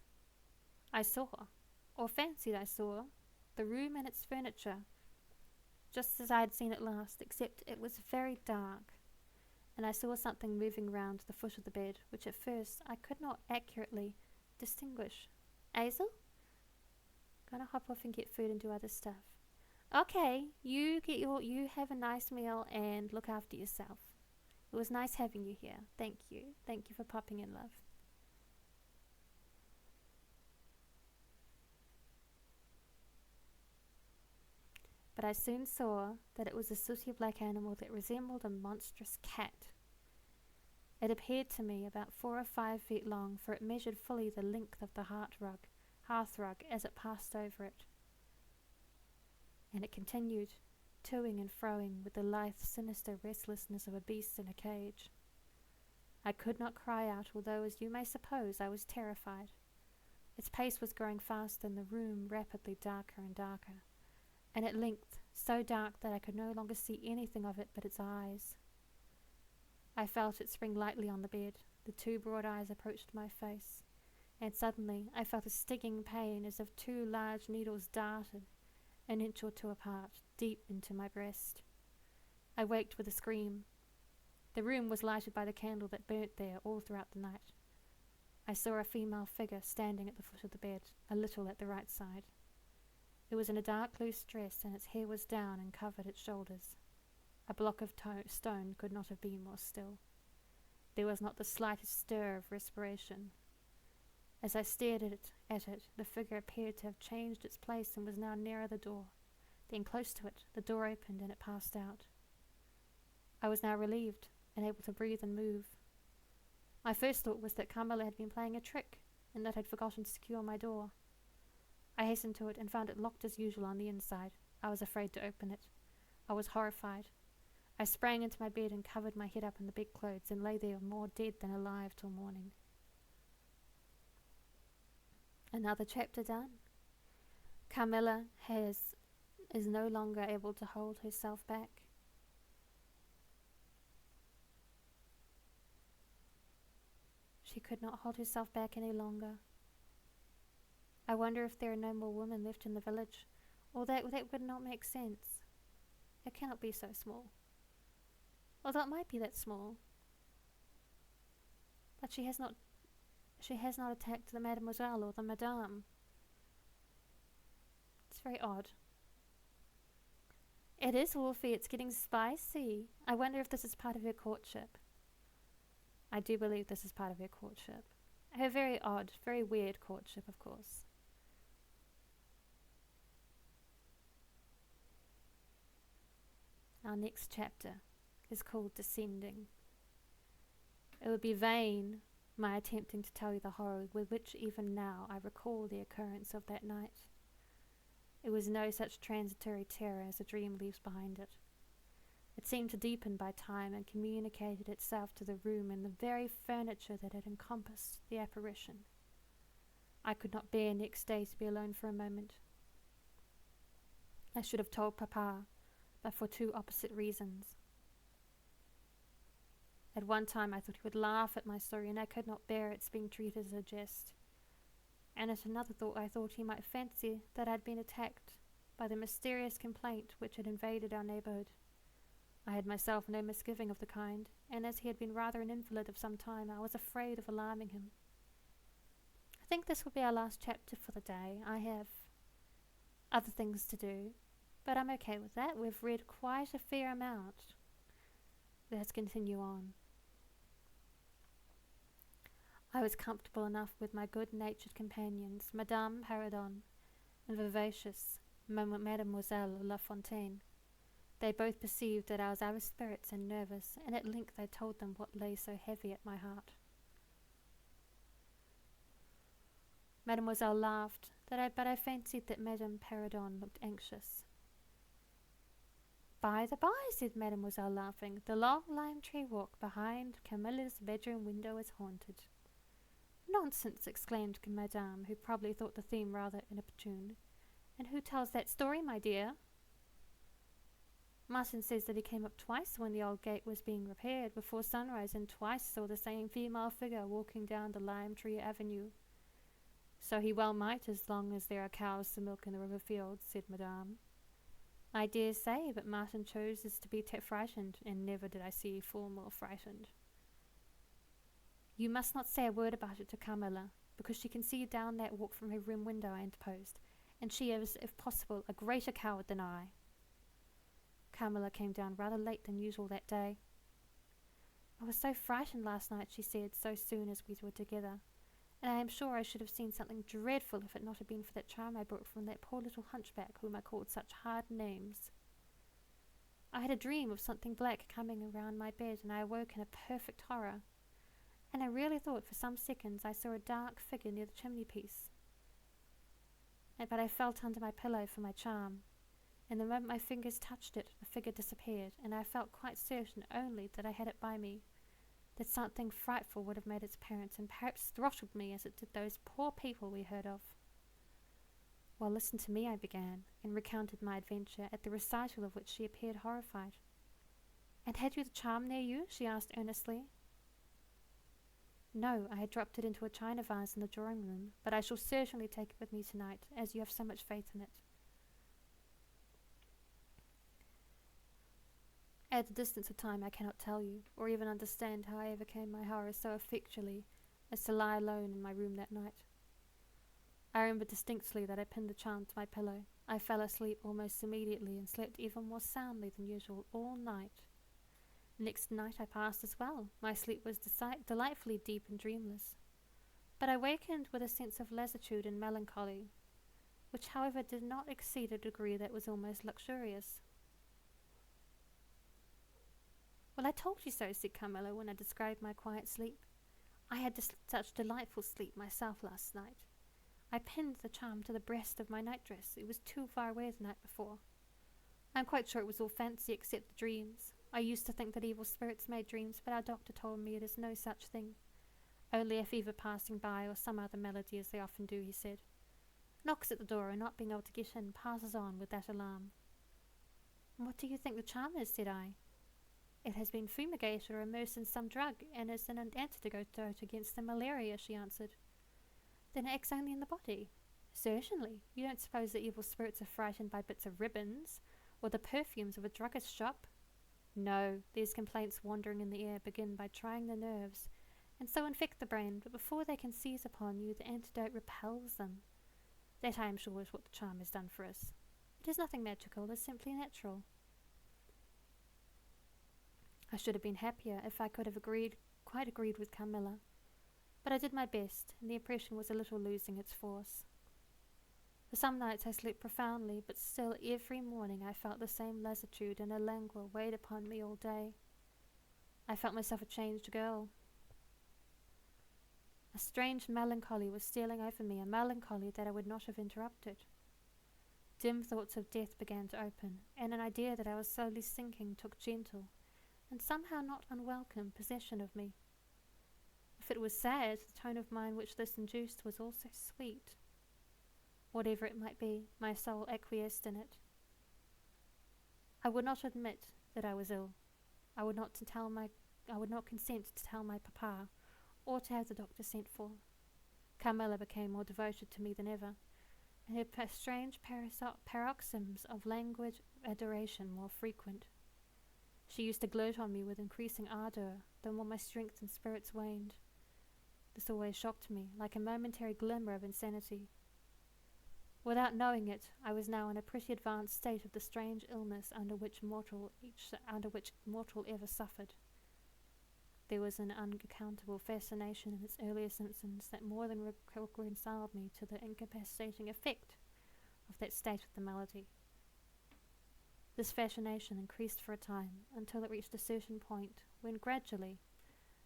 I saw, or fancied I saw, the room and its furniture, just as I had seen it last, except it was very dark, and I saw something moving round the foot of the bed, which at first I could not accurately distinguish. Hazel? Gonna hop off and get food and do other stuff. Okay, you have a nice meal and look after yourself. It was nice having you here. Thank you. Thank you for popping in, love. But I soon saw that it was a sooty black animal that resembled a monstrous cat. It appeared to me about 4 or 5 feet long, for it measured fully the length of the hearth rug as it passed over it. And it continued, toing and froing with the lithe, sinister restlessness of a beast in a cage. I could not cry out, although, as you may suppose, I was terrified. Its pace was growing fast, and the room rapidly darker and darker, and at length so dark that I could no longer see anything of it but its eyes. I felt it spring lightly on the bed. The 2 broad eyes approached my face, and suddenly I felt a stinging pain as if 2 large needles darted, an inch or 2 apart, deep into my breast. I waked with a scream. The room was lighted by the candle that burnt there all throughout the night. I saw a female figure standing at the foot of the bed, a little at the right side. It was in a dark loose dress, and its hair was down and covered its shoulders. A block of stone could not have been more still. There was not the slightest stir of respiration. As I stared at it, the figure appeared to have changed its place and was now nearer the door. Then close to it, the door opened and it passed out. I was now relieved and able to breathe and move. My first thought was that Carmilla had been playing a trick and that I had forgotten to secure my door. I hastened to it and found it locked as usual on the inside. I was afraid to open it. I was horrified. I sprang into my bed and covered my head up in the bedclothes and lay there more dead than alive till morning. Another chapter done. Carmilla is no longer able to hold herself back. She could not hold herself back any longer. I wonder if there are no more women left in the village, or that would not make sense. It cannot be so small. Although it might be that small. But she has not attacked the mademoiselle or the madame. It's very odd. It is, Wolfie, it's getting spicy. I wonder if this is part of her courtship. I do believe this is part of her courtship. Her very odd, very weird courtship, of course. Our next chapter is called Descending. It would be vain my attempting to tell you the horror with which even now I recall the occurrence of that night. It was no such transitory terror as a dream leaves behind it. It seemed to deepen by time and communicated itself to the room and the very furniture that had encompassed the apparition. I could not bear next day to be alone for a moment. I should have told Papa, but for two opposite reasons. At one time I thought he would laugh at my story, and I could not bear its being treated as a jest. And at another thought I thought he might fancy that I had been attacked by the mysterious complaint which had invaded our neighbourhood. I had myself no misgiving of the kind, and as he had been rather an invalid of some time, I was afraid of alarming him. I think this will be our last chapter for the day. I have other things to do, but I'm okay with that. We've read quite a fair amount. Let's continue on. I was comfortable enough with my good-natured companions, Madame Perrodon and vivacious Mademoiselle La Fontaine. They both perceived that I was out of spirits and nervous, and at length I told them what lay so heavy at my heart. Mademoiselle laughed, but I fancied that Madame Perrodon looked anxious. By the by, said Mademoiselle, laughing, the long lime tree walk behind Carmilla's bedroom window is haunted. Nonsense, exclaimed Madame, who probably thought the theme rather inopportune. And who tells that story, my dear? Martin says that he came up twice when the old gate was being repaired before sunrise, and twice saw the same female figure walking down the lime tree avenue. So he well might, as long as there are cows to milk in the river fields, said Madame. I dare say, but Martin chooses to be frightened, and never did I see fool more frightened. You must not say a word about it to Carmilla, because she can see down that walk from her room window, I interposed, and she is, if possible, a greater coward than I. Carmilla came down rather late than usual that day. I was so frightened last night, she said, so soon as we were together, and I am sure I should have seen something dreadful if it not have been for that charm I brought from that poor little hunchback whom I called such hard names. I had a dream of something black coming around my bed, and I awoke in a perfect horror, and I really thought for some seconds I saw a dark figure near the chimney-piece. But I felt under my pillow for my charm, and the moment my fingers touched it, the figure disappeared, and I felt quite certain only that I had it by me, that something frightful would have made its appearance, and perhaps throttled me as it did those poor people we heard of. Well, listen to me, I began, and recounted my adventure, at the recital of which she appeared horrified. And had you the charm near you? She asked earnestly. No, I had dropped it into a china vase in the drawing-room, but I shall certainly take it with me tonight, as you have so much faith in it. At the distance of time I cannot tell you, or even understand how I overcame my horror so effectually as to lie alone in my room that night. I remember distinctly that I pinned the charm to my pillow. I fell asleep almost immediately and slept even more soundly than usual all night. Next night I passed as well. My sleep was delightfully deep and dreamless, but I wakened with a sense of lassitude and melancholy, which however did not exceed a degree that was almost luxurious. Well, I told you so, said Carmilla, when I described my quiet sleep. I had such delightful sleep myself last night. I pinned the charm to the breast of my nightdress. It was too far away the night before. I am quite sure it was all fancy except the dreams. I used to think that evil spirits made dreams, but our doctor told me it is no such thing. Only a fever passing by, or some other melody, as they often do, he said. knocks at the door and not being able to get in, passes on with that alarm. "What do you think the charm is?" said I. "It has been fumigated or immersed in some drug and is an antidote against the malaria," she answered. "Then it acts only in the body?" "Certainly. You don't suppose the evil spirits are frightened by bits of ribbons or the perfumes of a druggist's shop?" "No, these complaints wandering in the air begin by trying the nerves, and so infect the brain, but before they can seize upon you, the antidote repels them. That, I am sure, is what the charm has done for us. It is nothing magical, it is simply natural." I should have been happier if I could have quite agreed with Carmilla, but I did my best, and the impression was a little losing its force. For some nights I slept profoundly, but still every morning I felt the same lassitude, and a languor weighed upon me all day. I felt myself a changed girl. A strange melancholy was stealing over me, a melancholy that I would not have interrupted. Dim thoughts of death began to open, and an idea that I was slowly sinking took gentle, and somehow not unwelcome, possession of me. If it was sad, the tone of mind which this induced was also sweet. Whatever it might be, my soul acquiesced in it. I would not admit that I was ill. I would not consent to tell my papa, or to have the doctor sent for. Carmilla became more devoted to me than ever, and her strange paroxysms of languid adoration more frequent. She used to gloat on me with increasing ardour, the more my strength and spirits waned. This always shocked me, like a momentary glimmer of insanity. Without knowing it, I was now in a pretty advanced state of the strange illness under which mortal ever suffered. There was an unaccountable fascination in its earlier symptoms that more than reconciled me to the incapacitating effect of that state of the malady. This fascination increased for a time, until it reached a certain point, when gradually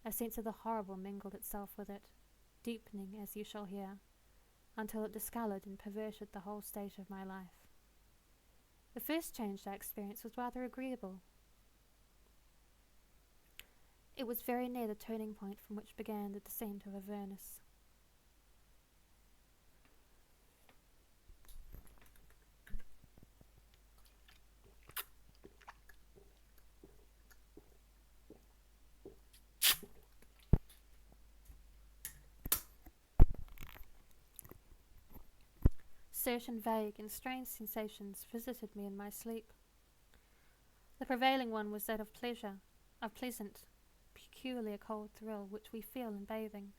a sense of the horrible mingled itself with it, deepening, as you shall hear, until it discoloured and perverted the whole state of my life. The first change I experienced was rather agreeable. It was very near the turning point from which began the descent of Avernus. Certain vague and strange sensations visited me in my sleep. The prevailing one was that of pleasure, a pleasant, peculiar cold thrill which we feel in bathing,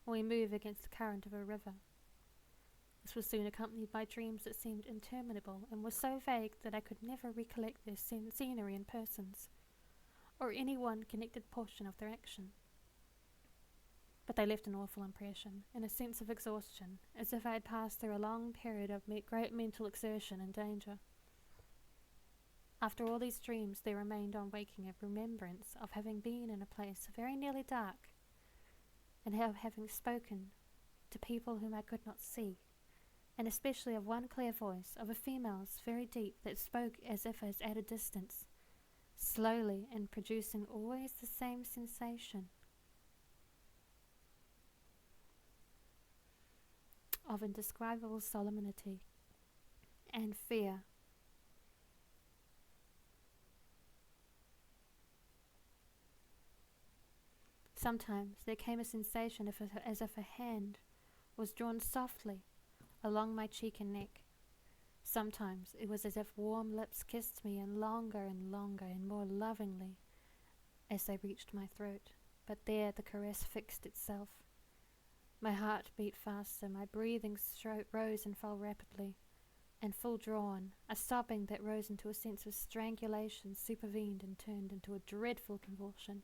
when we move against the current of a river. This was soon accompanied by dreams that seemed interminable, and were so vague that I could never recollect their scenery and persons, or any one connected portion of their action. But they left an awful impression, and a sense of exhaustion, as if I had passed through a long period of great mental exertion and danger. After all these dreams, there remained on waking a remembrance of having been in a place very nearly dark, and of having spoken to people whom I could not see, and especially of one clear voice, of a female's, very deep, that spoke as if at a distance, slowly, and producing always the same sensation of indescribable solemnity and fear. Sometimes there came a sensation as if a hand was drawn softly along my cheek and neck. Sometimes it was as if warm lips kissed me, and longer and more lovingly as they reached my throat. But there the caress fixed itself. My heart beat faster, my breathing rose and fell rapidly, and full drawn. A sobbing that rose into a sense of strangulation supervened and turned into a dreadful convulsion,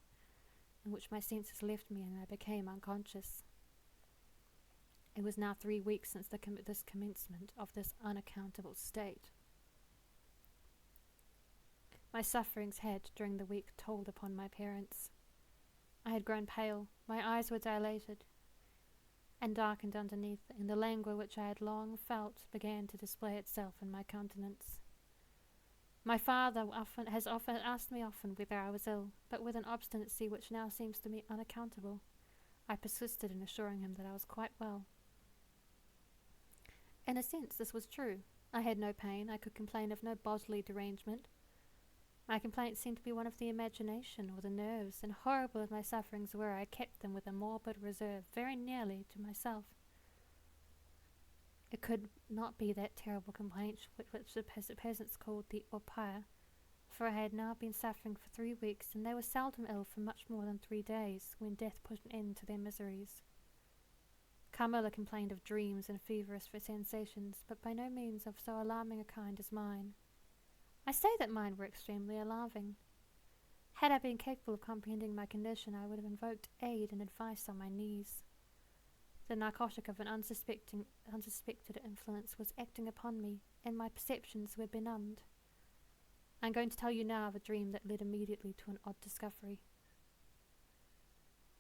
in which my senses left me and I became unconscious. It was now 3 weeks since this commencement of this unaccountable state. My sufferings had, during the week, told upon my parents. I had grown pale, my eyes were dilated and darkened underneath, and the languor which I had long felt began to display itself in my countenance. My father has often asked me whether I was ill, but with an obstinacy which now seems to me unaccountable, I persisted in assuring him that I was quite well. In a sense, this was true. I had no pain. I could complain of no bodily derangement. My complaints seemed to be one of the imagination or the nerves, and horrible as my sufferings were, I kept them with a morbid reserve, very nearly to myself. It could not be that terrible complaint which the peasants called the opire, for I had now been suffering for 3 weeks, and they were seldom ill for much more than 3 days, when death put an end to their miseries. Carmilla complained of dreams and feverish sensations, but by no means of so alarming a kind as mine. I say that mine were extremely alarming. Had I been capable of comprehending my condition, I would have invoked aid and advice on my knees. The narcotic of an unsuspected influence was acting upon me, and my perceptions were benumbed. I am going to tell you now of a dream that led immediately to an odd discovery.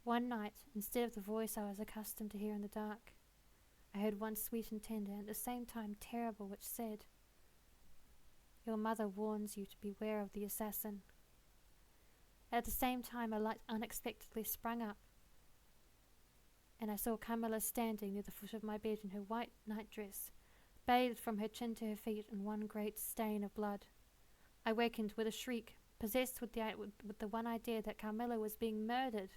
One night, instead of the voice I was accustomed to hear in the dark, I heard one sweet and tender, and at the same time terrible, which said, "Your mother warns you to beware of the assassin." At the same time, a light unexpectedly sprang up, and I saw Carmilla standing near the foot of my bed in her white nightdress, bathed from her chin to her feet in one great stain of blood. I wakened with a shriek, possessed with the one idea that Carmilla was being murdered.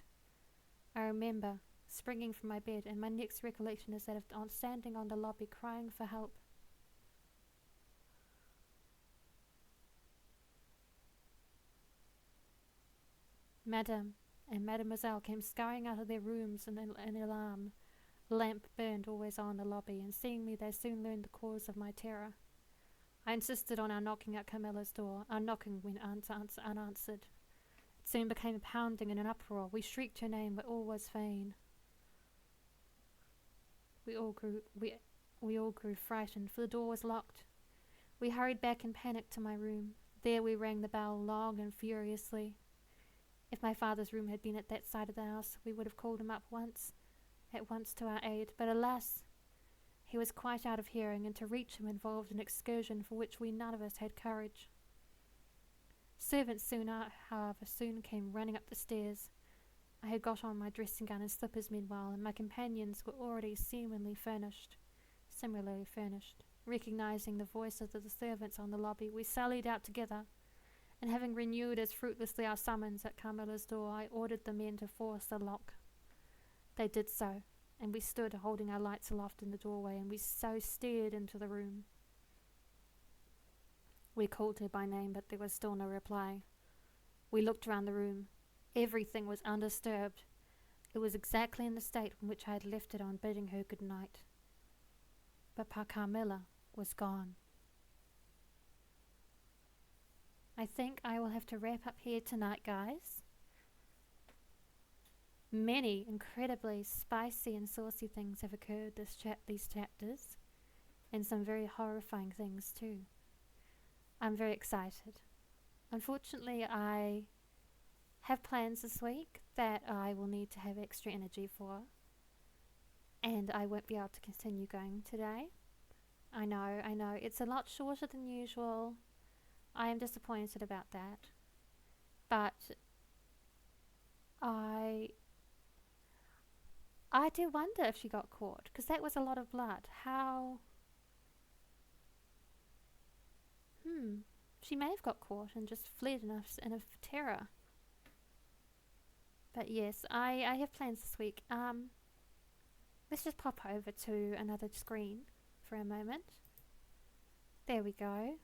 I remember springing from my bed, and my next recollection is that of standing on the lobby crying for help. Madame and Mademoiselle came scurrying out of their rooms in alarm. A lamp burned always on the lobby, and seeing me they soon learned the cause of my terror. I insisted on our knocking at Carmilla's door. Our knocking went unanswered. It soon became a pounding and an uproar. We shrieked her name, but all was vain. We all grew frightened, for the door was locked. We hurried back in panic to my room. There we rang the bell long and furiously. If my father's room had been at that side of the house, we would have called him up at once to our aid, but alas, he was quite out of hearing, and to reach him involved an excursion for which we none of us had courage. Servants however, soon came running up the stairs. I had got on my dressing gown and slippers meanwhile, and my companions were already similarly furnished. Recognizing the voices of the servants on the lobby, we sallied out together, and having renewed as fruitlessly our summons at Carmilla's door, I ordered the men to force the lock. They did so, and we stood holding our lights aloft in the doorway, and we so stared into the room. We called her by name, but there was still no reply. We looked round the room. Everything was undisturbed. It was exactly in the state in which I had left it on bidding her good night. But Carmilla was gone. I think I will have to wrap up here tonight, guys. Many incredibly spicy and saucy things have occurred these chapters, and some very horrifying things too. I'm very excited. Unfortunately, I have plans this week that I will need to have extra energy for, and I won't be able to continue going today. I know, it's a lot shorter than usual. I am disappointed about that, but I do wonder if she got caught, because that was a lot of blood. How? She may have got caught and just fled in a terror. But yes, I have plans this week. Let's just pop over to another screen for a moment. There we go.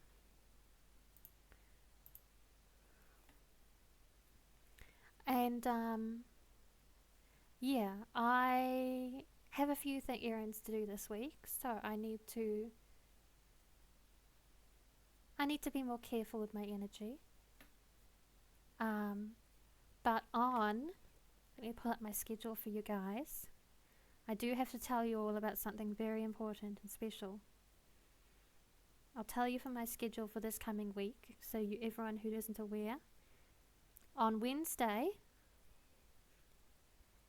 And yeah, I have a few errands to do this week, so I need to be more careful with my energy. But let me pull up my schedule for you guys. I do have to tell you all about something very important and special. I'll tell you for my schedule for this coming week, so everyone who isn't aware. On Wednesday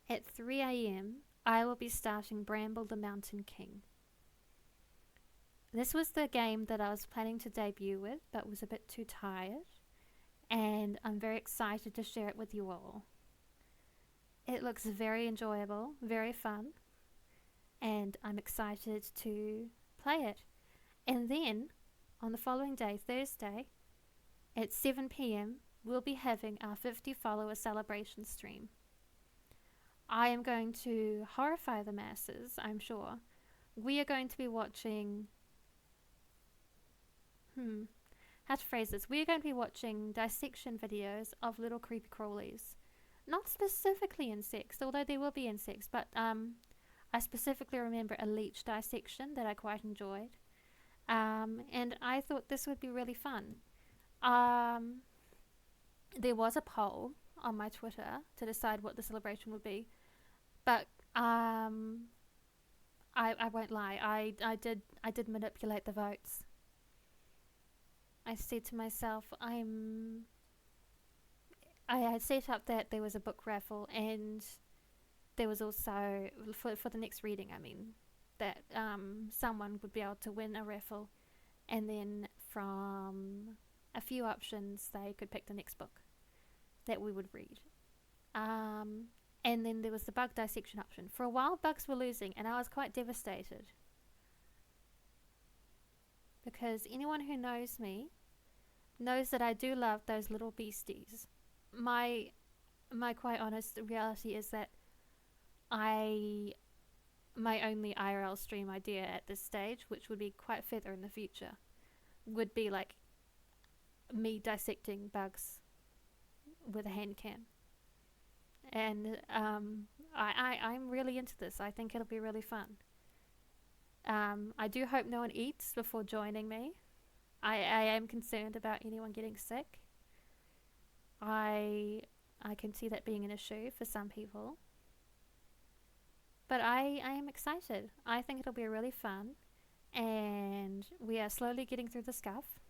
at 3 a.m, I will be starting Bramble the Mountain King. This was the game that I was planning to debut with, but was a bit too tired, and I'm very excited to share it with you all. It looks very enjoyable, very fun, and I'm excited to play it. And then, on the following day, Thursday, at 7 p.m, we'll be having our 50 follower celebration stream. I am going to horrify the masses, I'm sure. We are going to be watching... how to phrase this? We are going to be watching dissection videos of little creepy crawlies. Not specifically insects, although there will be insects, but I specifically remember a leech dissection that I quite enjoyed. And I thought this would be really fun. There was a poll on my Twitter to decide what the celebration would be, but I won't lie, I did manipulate the votes. I said to myself, I had set up that there was a book raffle, and there was also, for the next reading, I mean, that someone would be able to win a raffle, and then from a few options they could pick the next book that we would read. And then there was the bug dissection option. For a while bugs were losing, and I was quite devastated, because anyone who knows me knows that I do love those little beasties. My quite honest reality is that my only IRL stream idea at this stage, which would be quite further in the future, would be like me dissecting bugs with a hand can. And I'm really into this. I think it'll be really fun. I do hope no one eats before joining me. I am concerned about anyone getting sick. I can see that being an issue for some people. But I am excited. I think it'll be really fun. And we are slowly getting through the scuff.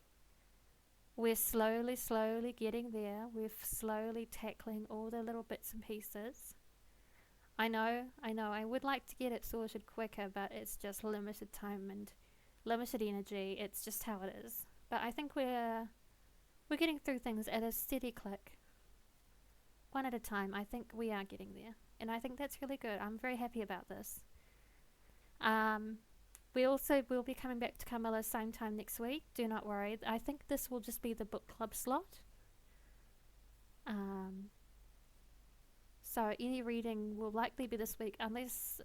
We're slowly getting there. We're slowly tackling all the little bits and pieces. I know, I would like to get it sorted quicker, but it's just limited time and limited energy. It's just how it is. But I think we're getting through things at a steady click. One at a time. I think we are getting there. And I think that's really good. I'm very happy about this. We also will be coming back to Carmilla same time next week. Do not worry. I think this will just be the book club slot. So any reading will likely be this week, unless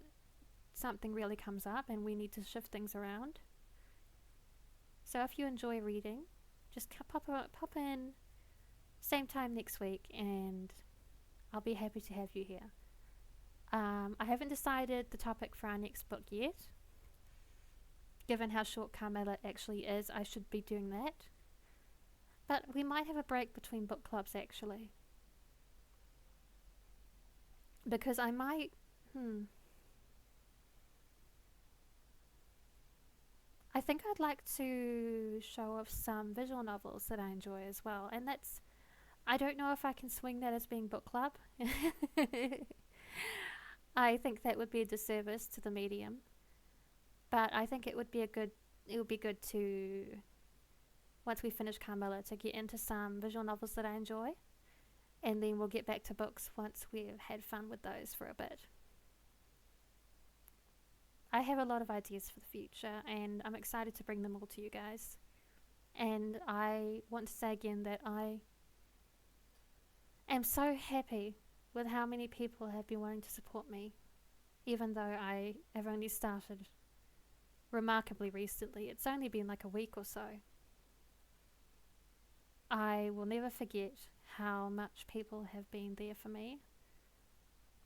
something really comes up and we need to shift things around. So if you enjoy reading, just pop in same time next week, and I'll be happy to have you here. I haven't decided the topic for our next book yet. Given how short Carmilla actually is, I should be doing that. But we might have a break between book clubs, actually. Because I might... I think I'd like to show off some visual novels that I enjoy as well. And that's... I don't know if I can swing that as being book club. I think that would be a disservice to the medium. But I think it would be good to, once we finish Carmilla, to get into some visual novels that I enjoy. And then we'll get back to books once we've had fun with those for a bit. I have a lot of ideas for the future, and I'm excited to bring them all to you guys. And I want to say again that I am so happy with how many people have been wanting to support me, even though I have only started remarkably recently. It's only been like a week or so. I will never forget how much people have been there for me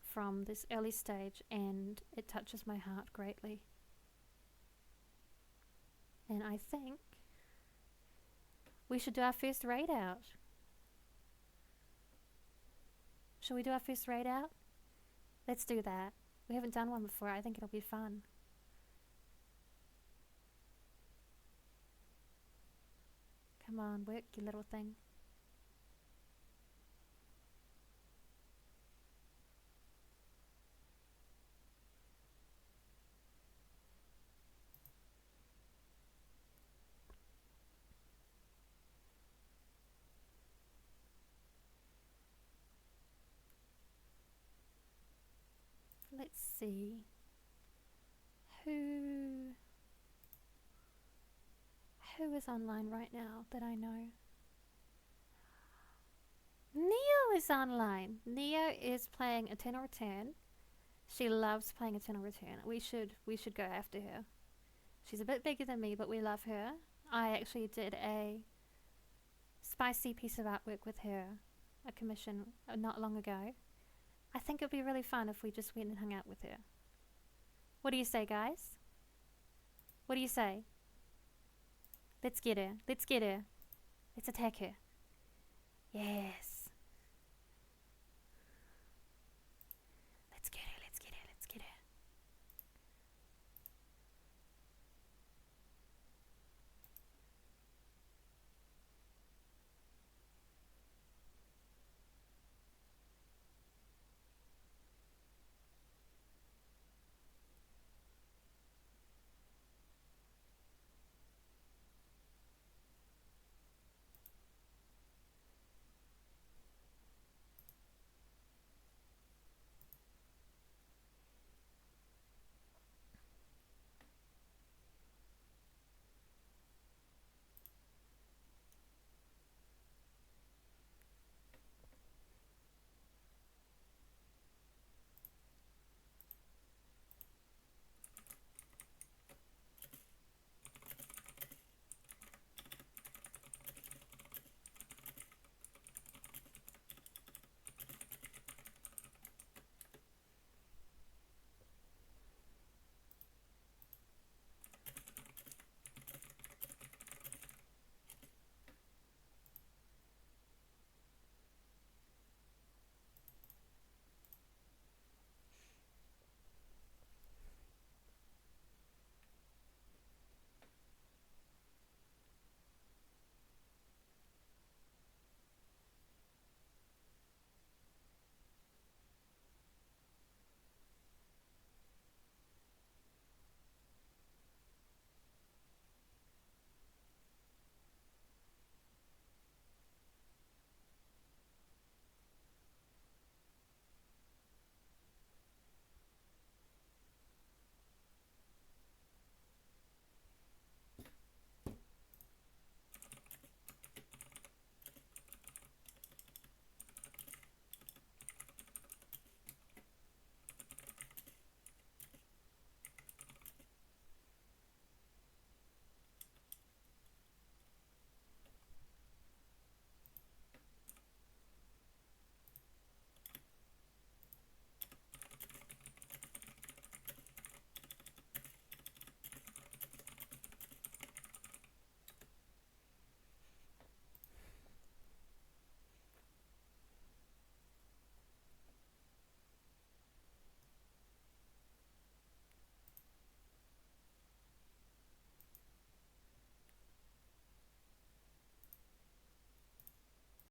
from this early stage, and it touches my heart greatly. And I think we should do our first raid out. Shall we do our first raid out? Let's do that. We haven't done one before. I think it'll be fun. Come on, work, you little thing. Let's see. Who... Who is online right now that I know? Neo is online. Neo is playing Eternal Return. She loves playing Eternal Return. We should go after her. She's a bit bigger than me, but we love her. I actually did a spicy piece of artwork with her, a commission not long ago. I think it would be really fun if we just went and hung out with her. What do you say, guys? What do you say? Let's get her. Let's get her. Let's attack her. Yes.